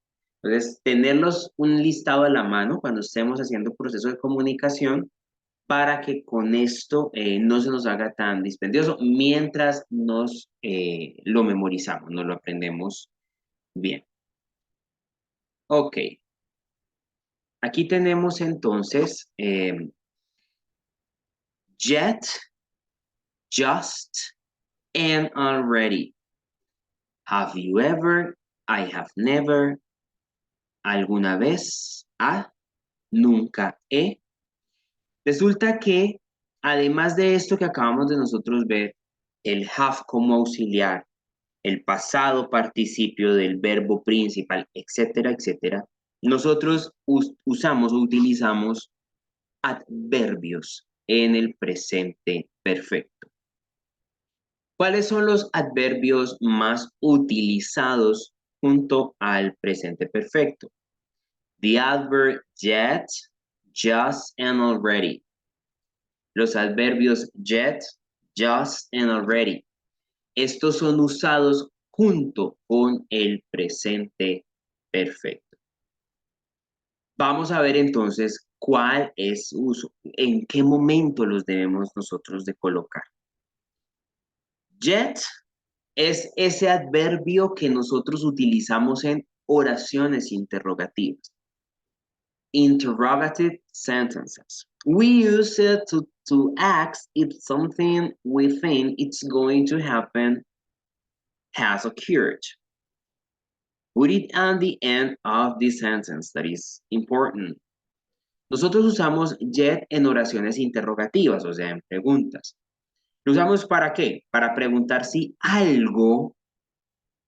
Entonces, tenerlos un listado a la mano cuando estemos haciendo proceso de comunicación para que con esto no se nos haga tan dispendioso mientras nos lo memorizamos, nos lo aprendemos bien. Ok, aquí tenemos entonces yet, just, and already. Have you ever? I have never. ¿Alguna vez? Nunca he. Resulta que, además de esto que acabamos de nosotros ver, el have como auxiliar, el pasado participio del verbo principal, etcétera, etcétera, nosotros usamos o utilizamos adverbios en el presente perfecto. ¿Cuáles son los adverbios más utilizados junto al presente perfecto? The adverb yet, just, and already. Los adverbios yet, just, and already. Estos son usados junto con el presente perfecto. Vamos a ver entonces cuál es su uso, en qué momento los debemos nosotros de colocar. Yet es ese adverbio que nosotros utilizamos en oraciones interrogativas. Interrogative sentences. We use it to ask if something we think it's going to happen has occurred. Put it on the end of the sentence. That is important. Nosotros usamos yet en oraciones interrogativas, o sea, en preguntas. ¿Lo usamos para qué? Para preguntar si algo,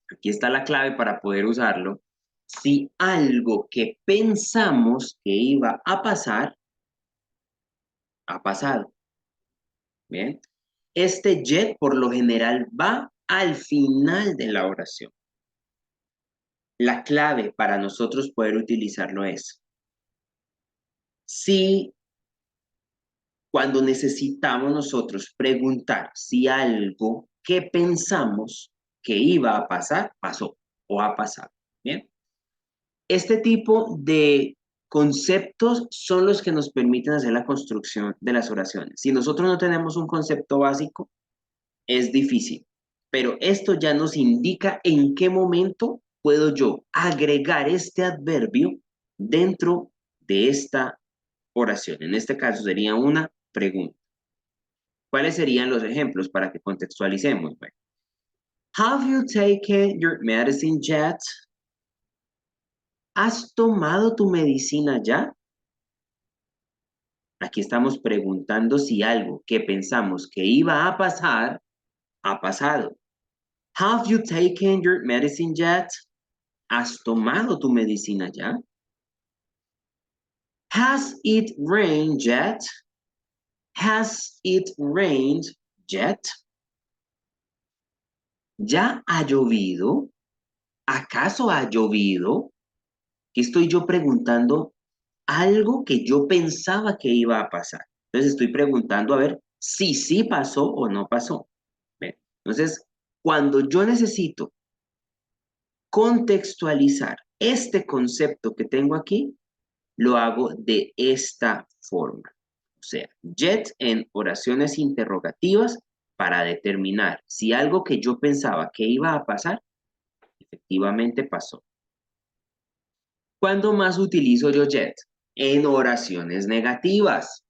aquí está la clave para poder usarlo, si algo que pensamos que iba a pasar, ha pasado. Bien. Este yet por lo general va al final de la oración. La clave para nosotros poder utilizarlo es, si cuando necesitamos nosotros preguntar si algo que pensamos que iba a pasar, pasó o ha pasado. Bien. Este tipo de conceptos son los que nos permiten hacer la construcción de las oraciones. Si nosotros no tenemos un concepto básico, es difícil, pero esto ya nos indica en qué momento puedo yo agregar este adverbio dentro de esta oración. En este caso sería una pregunta. ¿Cuáles serían los ejemplos para que contextualicemos? Bueno, have you taken your medicine yet? ¿Has tomado tu medicina ya? Aquí estamos preguntando si algo que pensamos que iba a pasar, ha pasado. Have you taken your medicine yet? ¿Has tomado tu medicina ya? Has it rained yet? Has it rained yet? ¿Ya ha llovido? ¿Acaso ha llovido? ¿Qué estoy yo preguntando? Algo que yo pensaba que iba a pasar. Entonces estoy preguntando a ver si sí pasó o no pasó. ¿Ven? Entonces, cuando yo necesito contextualizar este concepto que tengo aquí, lo hago de esta forma. O sea, yet en oraciones interrogativas para determinar si algo que yo pensaba que iba a pasar, efectivamente pasó. ¿Cuándo más utilizo yo yet? En oraciones negativas.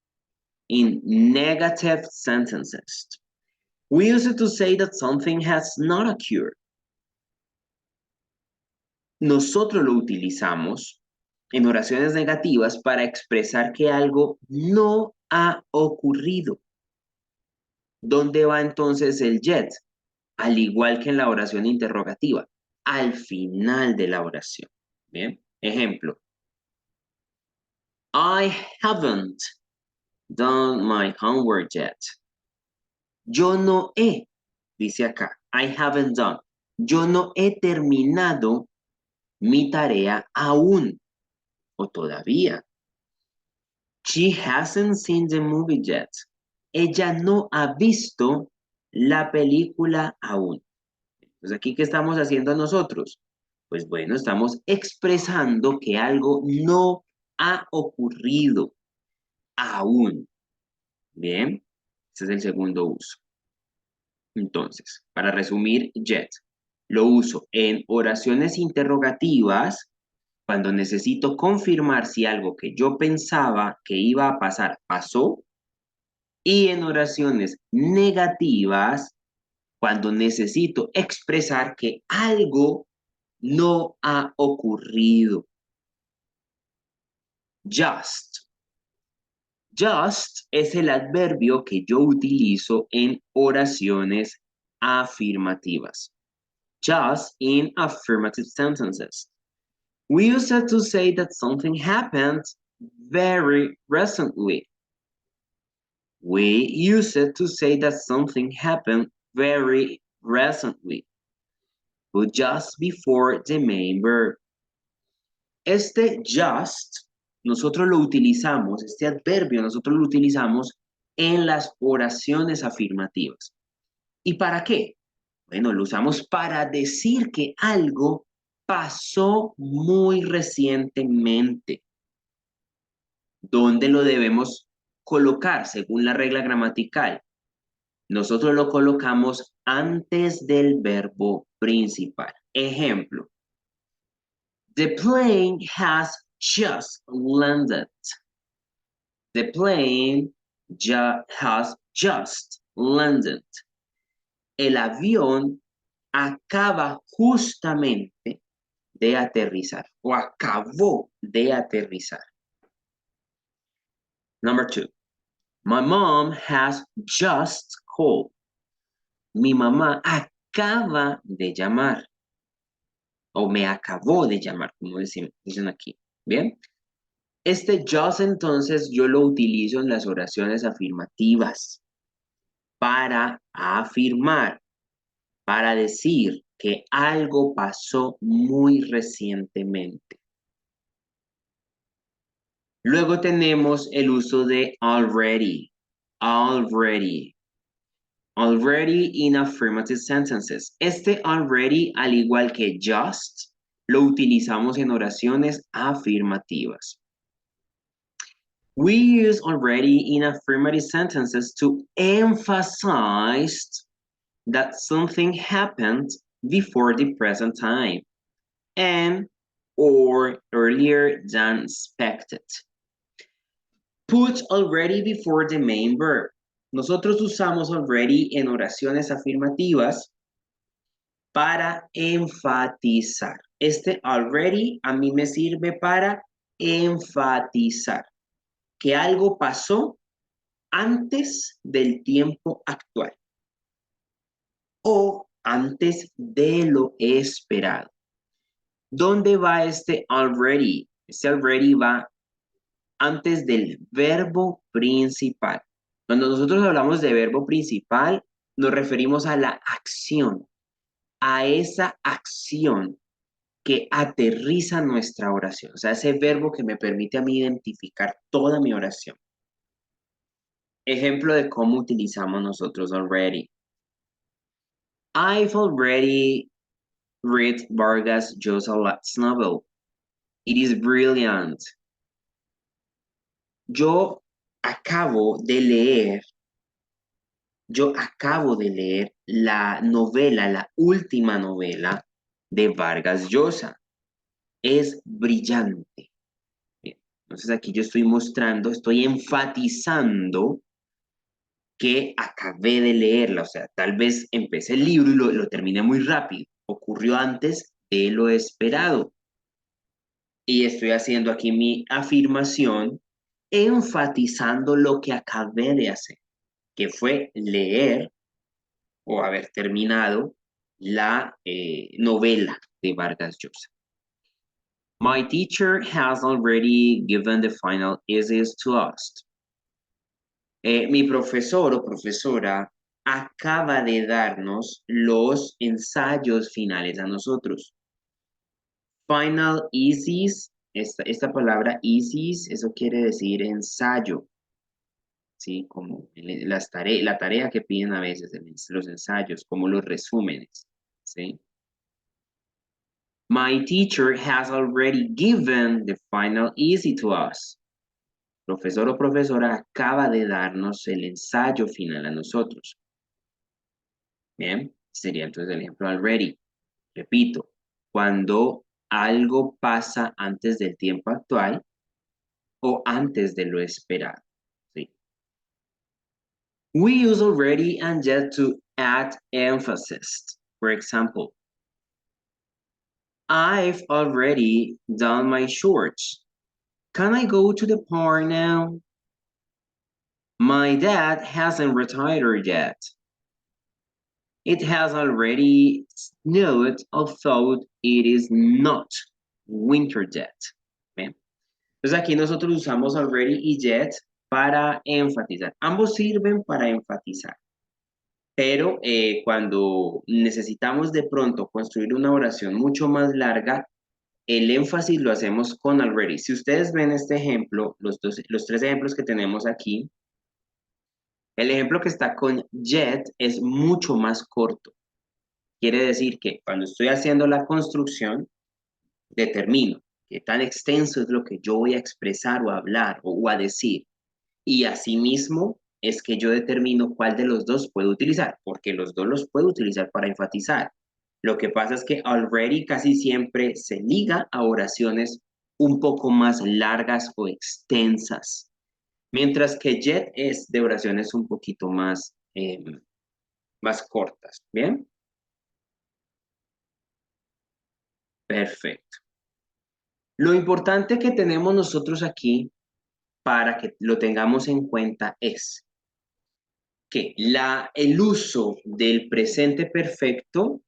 In negative sentences. We use it to say that something has not occurred. Nosotros lo utilizamos en oraciones negativas para expresar que algo no ha ocurrido. ¿Dónde va entonces el yet? Al igual que en la oración interrogativa, al final de la oración. Bien, ejemplo. I haven't done my homework yet. Yo no he, dice acá, I haven't done. Yo no he terminado mi tarea aún o todavía. She hasn't seen the movie yet. Ella no ha visto la película aún. Entonces, ¿aquí qué estamos haciendo nosotros? Pues bueno, estamos expresando que algo no ha ocurrido aún. Bien, ese es el segundo uso. Entonces, para resumir, yet, lo uso en oraciones interrogativas cuando necesito confirmar si algo que yo pensaba que iba a pasar pasó, y en oraciones negativas cuando necesito expresar que algo no ha ocurrido. Just. Just es el adverbio que yo utilizo en oraciones afirmativas. Just in affirmative sentences. We use it to say that something happened very recently. We use it to say that something happened very recently. But just before the main verb. Este just, nosotros lo utilizamos, este adverbio, nosotros lo utilizamos en las oraciones afirmativas. ¿Y para qué? Bueno, lo usamos para decir que algo pasó muy recientemente. ¿Dónde lo debemos colocar según la regla gramatical? Nosotros lo colocamos antes del verbo principal. Ejemplo. The plane has just landed. The plane has just landed. El avión acaba justamente de aterrizar o acabó de aterrizar. Number 2. My mom has just called. Mi mamá acaba de llamar. O me acabó de llamar, como dicen aquí. Bien. Este just entonces yo lo utilizo en las oraciones afirmativas para afirmar, para decir que algo pasó muy recientemente. Luego tenemos el uso de already. Already. Already in affirmative sentences. Este already, al igual que just, lo utilizamos en oraciones afirmativas. We use already in affirmative sentences to emphasize that something happened before the present time and or earlier than expected. Put already before the main verb. Nosotros usamos already en oraciones afirmativas para enfatizar. Este already a mí me sirve para enfatizar que algo pasó antes del tiempo actual o antes de lo esperado. ¿Dónde va este already? Este already va antes del verbo principal. Cuando nosotros hablamos de verbo principal, nos referimos a la acción, a esa acción que aterriza nuestra oración. O sea, ese verbo que me permite a mí identificar toda mi oración. Ejemplo de cómo utilizamos nosotros already. I've already read Vargas Llosa's novel. It is brilliant. Yo acabo de leer la novela, la última novela de Vargas Llosa. Es brillante. Bien, entonces aquí yo estoy mostrando, estoy enfatizando que acabé de leerla. O sea, tal vez empecé el libro y lo terminé muy rápido. Ocurrió antes de lo esperado. Y estoy haciendo aquí mi afirmación, enfatizando lo que acabé de hacer, que fue leer o haber terminado la novela de Vargas Llosa. My teacher has already given the final essays to us. Mi profesor o profesora acaba de darnos los ensayos finales a nosotros. Final essays, esta palabra essays, eso quiere decir ensayo. ¿Sí? Como la tarea que piden a veces, los ensayos, como los resúmenes, ¿sí? My teacher has already given the final essay to us. Profesor o profesora acaba de darnos el ensayo final a nosotros. Bien, sería entonces el ejemplo already. Repito, cuando algo pasa antes del tiempo actual o antes de lo esperado. ¿Sí? We use already and yet to add emphasis. For example, I've already done my shorts. Can I go to the park now? My dad hasn't retired yet. It has already snowed, although it is not winter yet. ¿Bien? Entonces aquí nosotros usamos already y yet para enfatizar. Ambos sirven para enfatizar. Pero cuando necesitamos de pronto construir una oración mucho más larga, el énfasis lo hacemos con already. Si ustedes ven este ejemplo, los tres ejemplos que tenemos aquí, el ejemplo que está con yet es mucho más corto. Quiere decir que cuando estoy haciendo la construcción, determino qué tan extenso es lo que yo voy a expresar o a hablar o a decir. Y asimismo es que yo determino cuál de los dos puedo utilizar, porque los dos los puedo utilizar para enfatizar. Lo que pasa es que already casi siempre se liga a oraciones un poco más largas o extensas, mientras que yet es de oraciones un poquito más cortas. ¿Bien? Perfecto. Lo importante que tenemos nosotros aquí para que lo tengamos en cuenta es que el uso del presente perfecto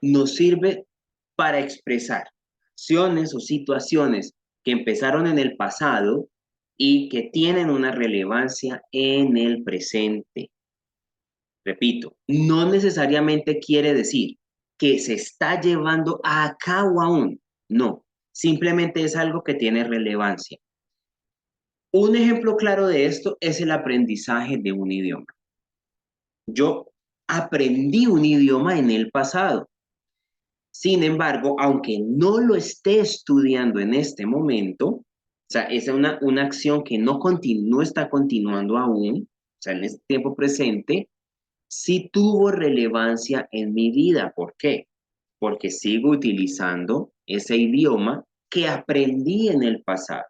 nos sirve para expresar acciones o situaciones que empezaron en el pasado y que tienen una relevancia en el presente. Repito, no necesariamente quiere decir que se está llevando a cabo aún, no, simplemente es algo que tiene relevancia. Un ejemplo claro de esto es el aprendizaje de un idioma. Yo aprendí un idioma en el pasado. Sin embargo, aunque no lo esté estudiando en este momento, o sea, es una acción que no está continuando aún, o sea, en este tiempo presente, sí tuvo relevancia en mi vida. ¿Por qué? Porque sigo utilizando ese idioma que aprendí en el pasado.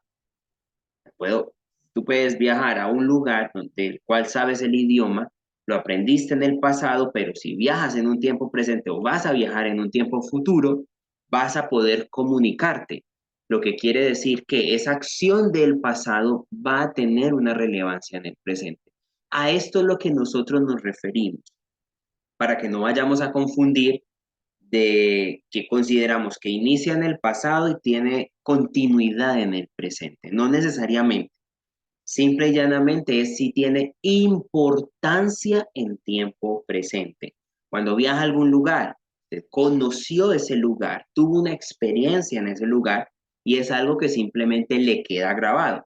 Puedo, tú puedes viajar a un lugar del cual sabes el idioma, lo aprendiste en el pasado, pero si viajas en un tiempo presente o vas a viajar en un tiempo futuro, vas a poder comunicarte. Lo que quiere decir que esa acción del pasado va a tener una relevancia en el presente. A esto es lo que nosotros nos referimos, para que no vayamos a confundir de que consideramos que inicia en el pasado y tiene continuidad en el presente. No necesariamente. Simple y llanamente es si tiene importancia en tiempo presente. Cuando viaja a algún lugar, conoció ese lugar, tuvo una experiencia en ese lugar y es algo que simplemente le queda grabado.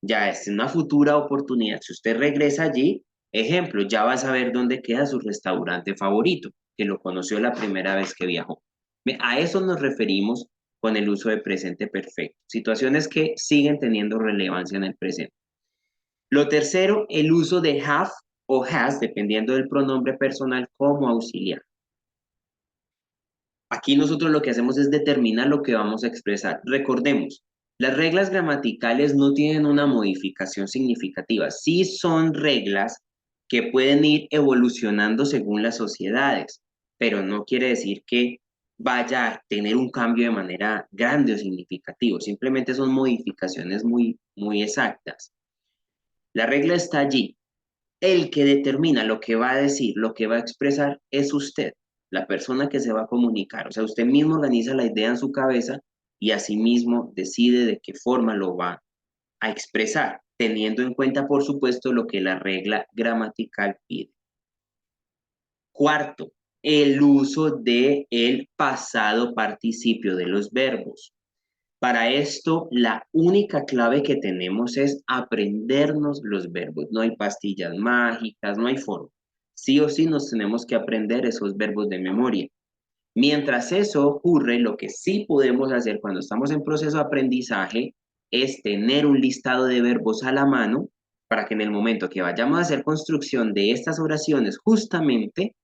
Ya es una futura oportunidad. Si usted regresa allí, ejemplo, ya va a saber dónde queda su restaurante favorito, que lo conoció la primera vez que viajó. A eso nos referimos con el uso de presente perfecto. Situaciones que siguen teniendo relevancia en el presente. Lo tercero, el uso de have o has, dependiendo del pronombre personal, como auxiliar. Aquí nosotros lo que hacemos es determinar lo que vamos a expresar. Recordemos, las reglas gramaticales no tienen una modificación significativa. Sí son reglas que pueden ir evolucionando según las sociedades, pero no quiere decir que vaya a tener un cambio de manera grande o significativo. Simplemente son modificaciones muy exactas. La regla está allí. El que determina lo que va a decir, lo que va a expresar, es usted, la persona que se va a comunicar. O sea, usted mismo organiza la idea en su cabeza y asimismo decide de qué forma lo va a expresar, teniendo en cuenta, por supuesto, lo que la regla gramatical pide. Cuarto, el uso de el pasado participio de los verbos. Para esto, la única clave que tenemos es aprendernos los verbos. No hay pastillas mágicas, no hay forma. Sí o sí nos tenemos que aprender esos verbos de memoria. Mientras eso ocurre, lo que sí podemos hacer cuando estamos en proceso de aprendizaje es tener un listado de verbos a la mano para que en el momento que vayamos a hacer construcción de estas oraciones, justamente,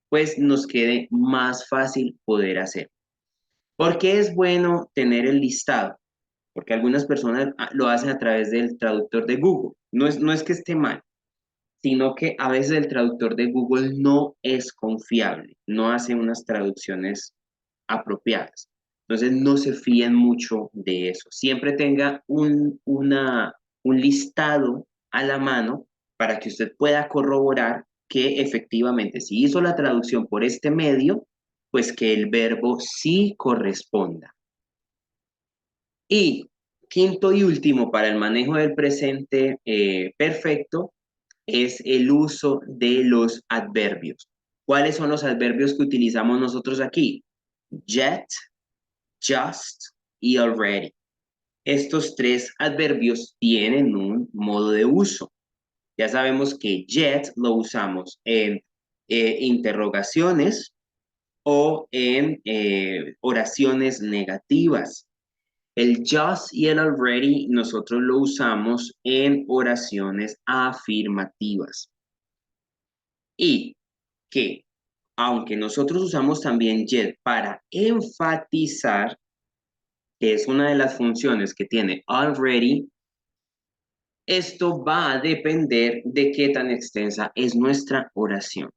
pues nos quede más fácil poder hacer. ¿Por qué es bueno tener el listado? Porque algunas personas lo hacen a través del traductor de Google. No es que esté mal, sino que a veces el traductor de Google no es confiable, no hace unas traducciones apropiadas. Entonces no se fíen mucho de eso. Siempre tenga un listado a la mano para que usted pueda corroborar que efectivamente si hizo la traducción por este medio, pues que el verbo sí corresponda. Y quinto y último, para el manejo del presente perfecto, es el uso de los adverbios. ¿Cuáles son los adverbios que utilizamos nosotros aquí? Yet, just y already. Estos tres adverbios tienen un modo de uso. Ya sabemos que yet lo usamos en interrogaciones o en oraciones negativas. El just y el already nosotros lo usamos en oraciones afirmativas. Y que, aunque nosotros usamos también yet para enfatizar, que es una de las funciones que tiene already, esto va a depender de qué tan extensa es nuestra oración.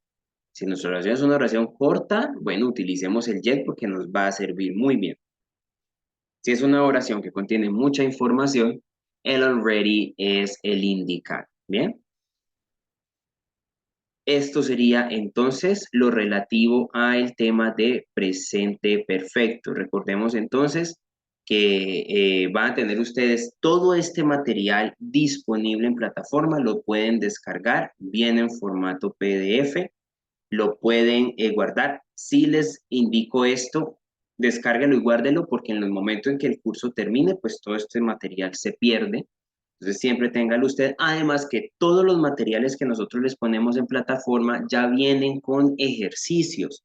Si nuestra oración es una oración corta, bueno, utilicemos el yet porque nos va a servir muy bien. Si es una oración que contiene mucha información, el already es el indicado. Bien, esto sería entonces lo relativo al tema de presente perfecto. Recordemos entonces que van a tener ustedes todo este material disponible en plataforma, lo pueden descargar, viene en formato PDF, lo pueden guardar. Si les indico esto, descárguelo y guárdelo porque en el momento en que el curso termine, pues todo este material se pierde. Entonces siempre téngalo usted. Además que todos los materiales que nosotros les ponemos en plataforma ya vienen con ejercicios.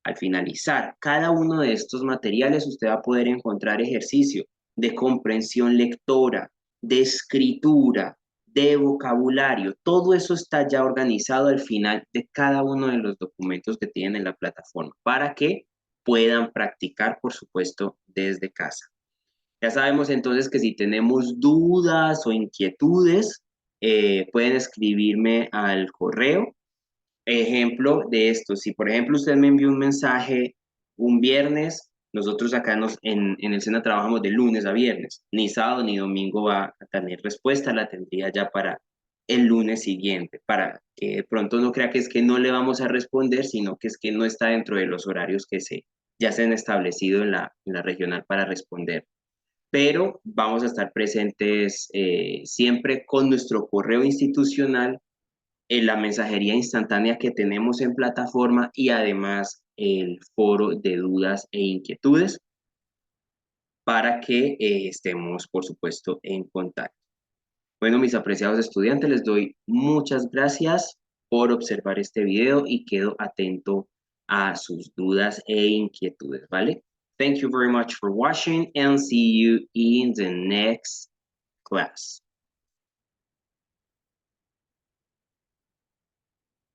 Al finalizar cada uno de estos materiales, usted va a poder encontrar ejercicio de comprensión lectora, de escritura, de vocabulario. Todo eso está ya organizado al final de cada uno de los documentos que tienen en la plataforma para que puedan practicar, por supuesto, desde casa. Ya sabemos entonces que si tenemos dudas o inquietudes, pueden escribirme al correo. Ejemplo de esto, si por ejemplo usted me envió un mensaje un viernes, nosotros acá en el SENA trabajamos de lunes a viernes, ni sábado ni domingo va a tener respuesta, la tendría ya para el lunes siguiente, para que de pronto no crea que es que no le vamos a responder, sino que es que no está dentro de los horarios que ya se han establecido en la regional para responder. Pero vamos a estar presentes siempre con nuestro correo institucional, en la mensajería instantánea que tenemos en plataforma y además el foro de dudas e inquietudes para que estemos, por supuesto, en contacto. Bueno, mis apreciados estudiantes, les doy muchas gracias por observar este video y quedo atento a sus dudas e inquietudes, ¿vale? Thank you very much for watching and see you in the next class.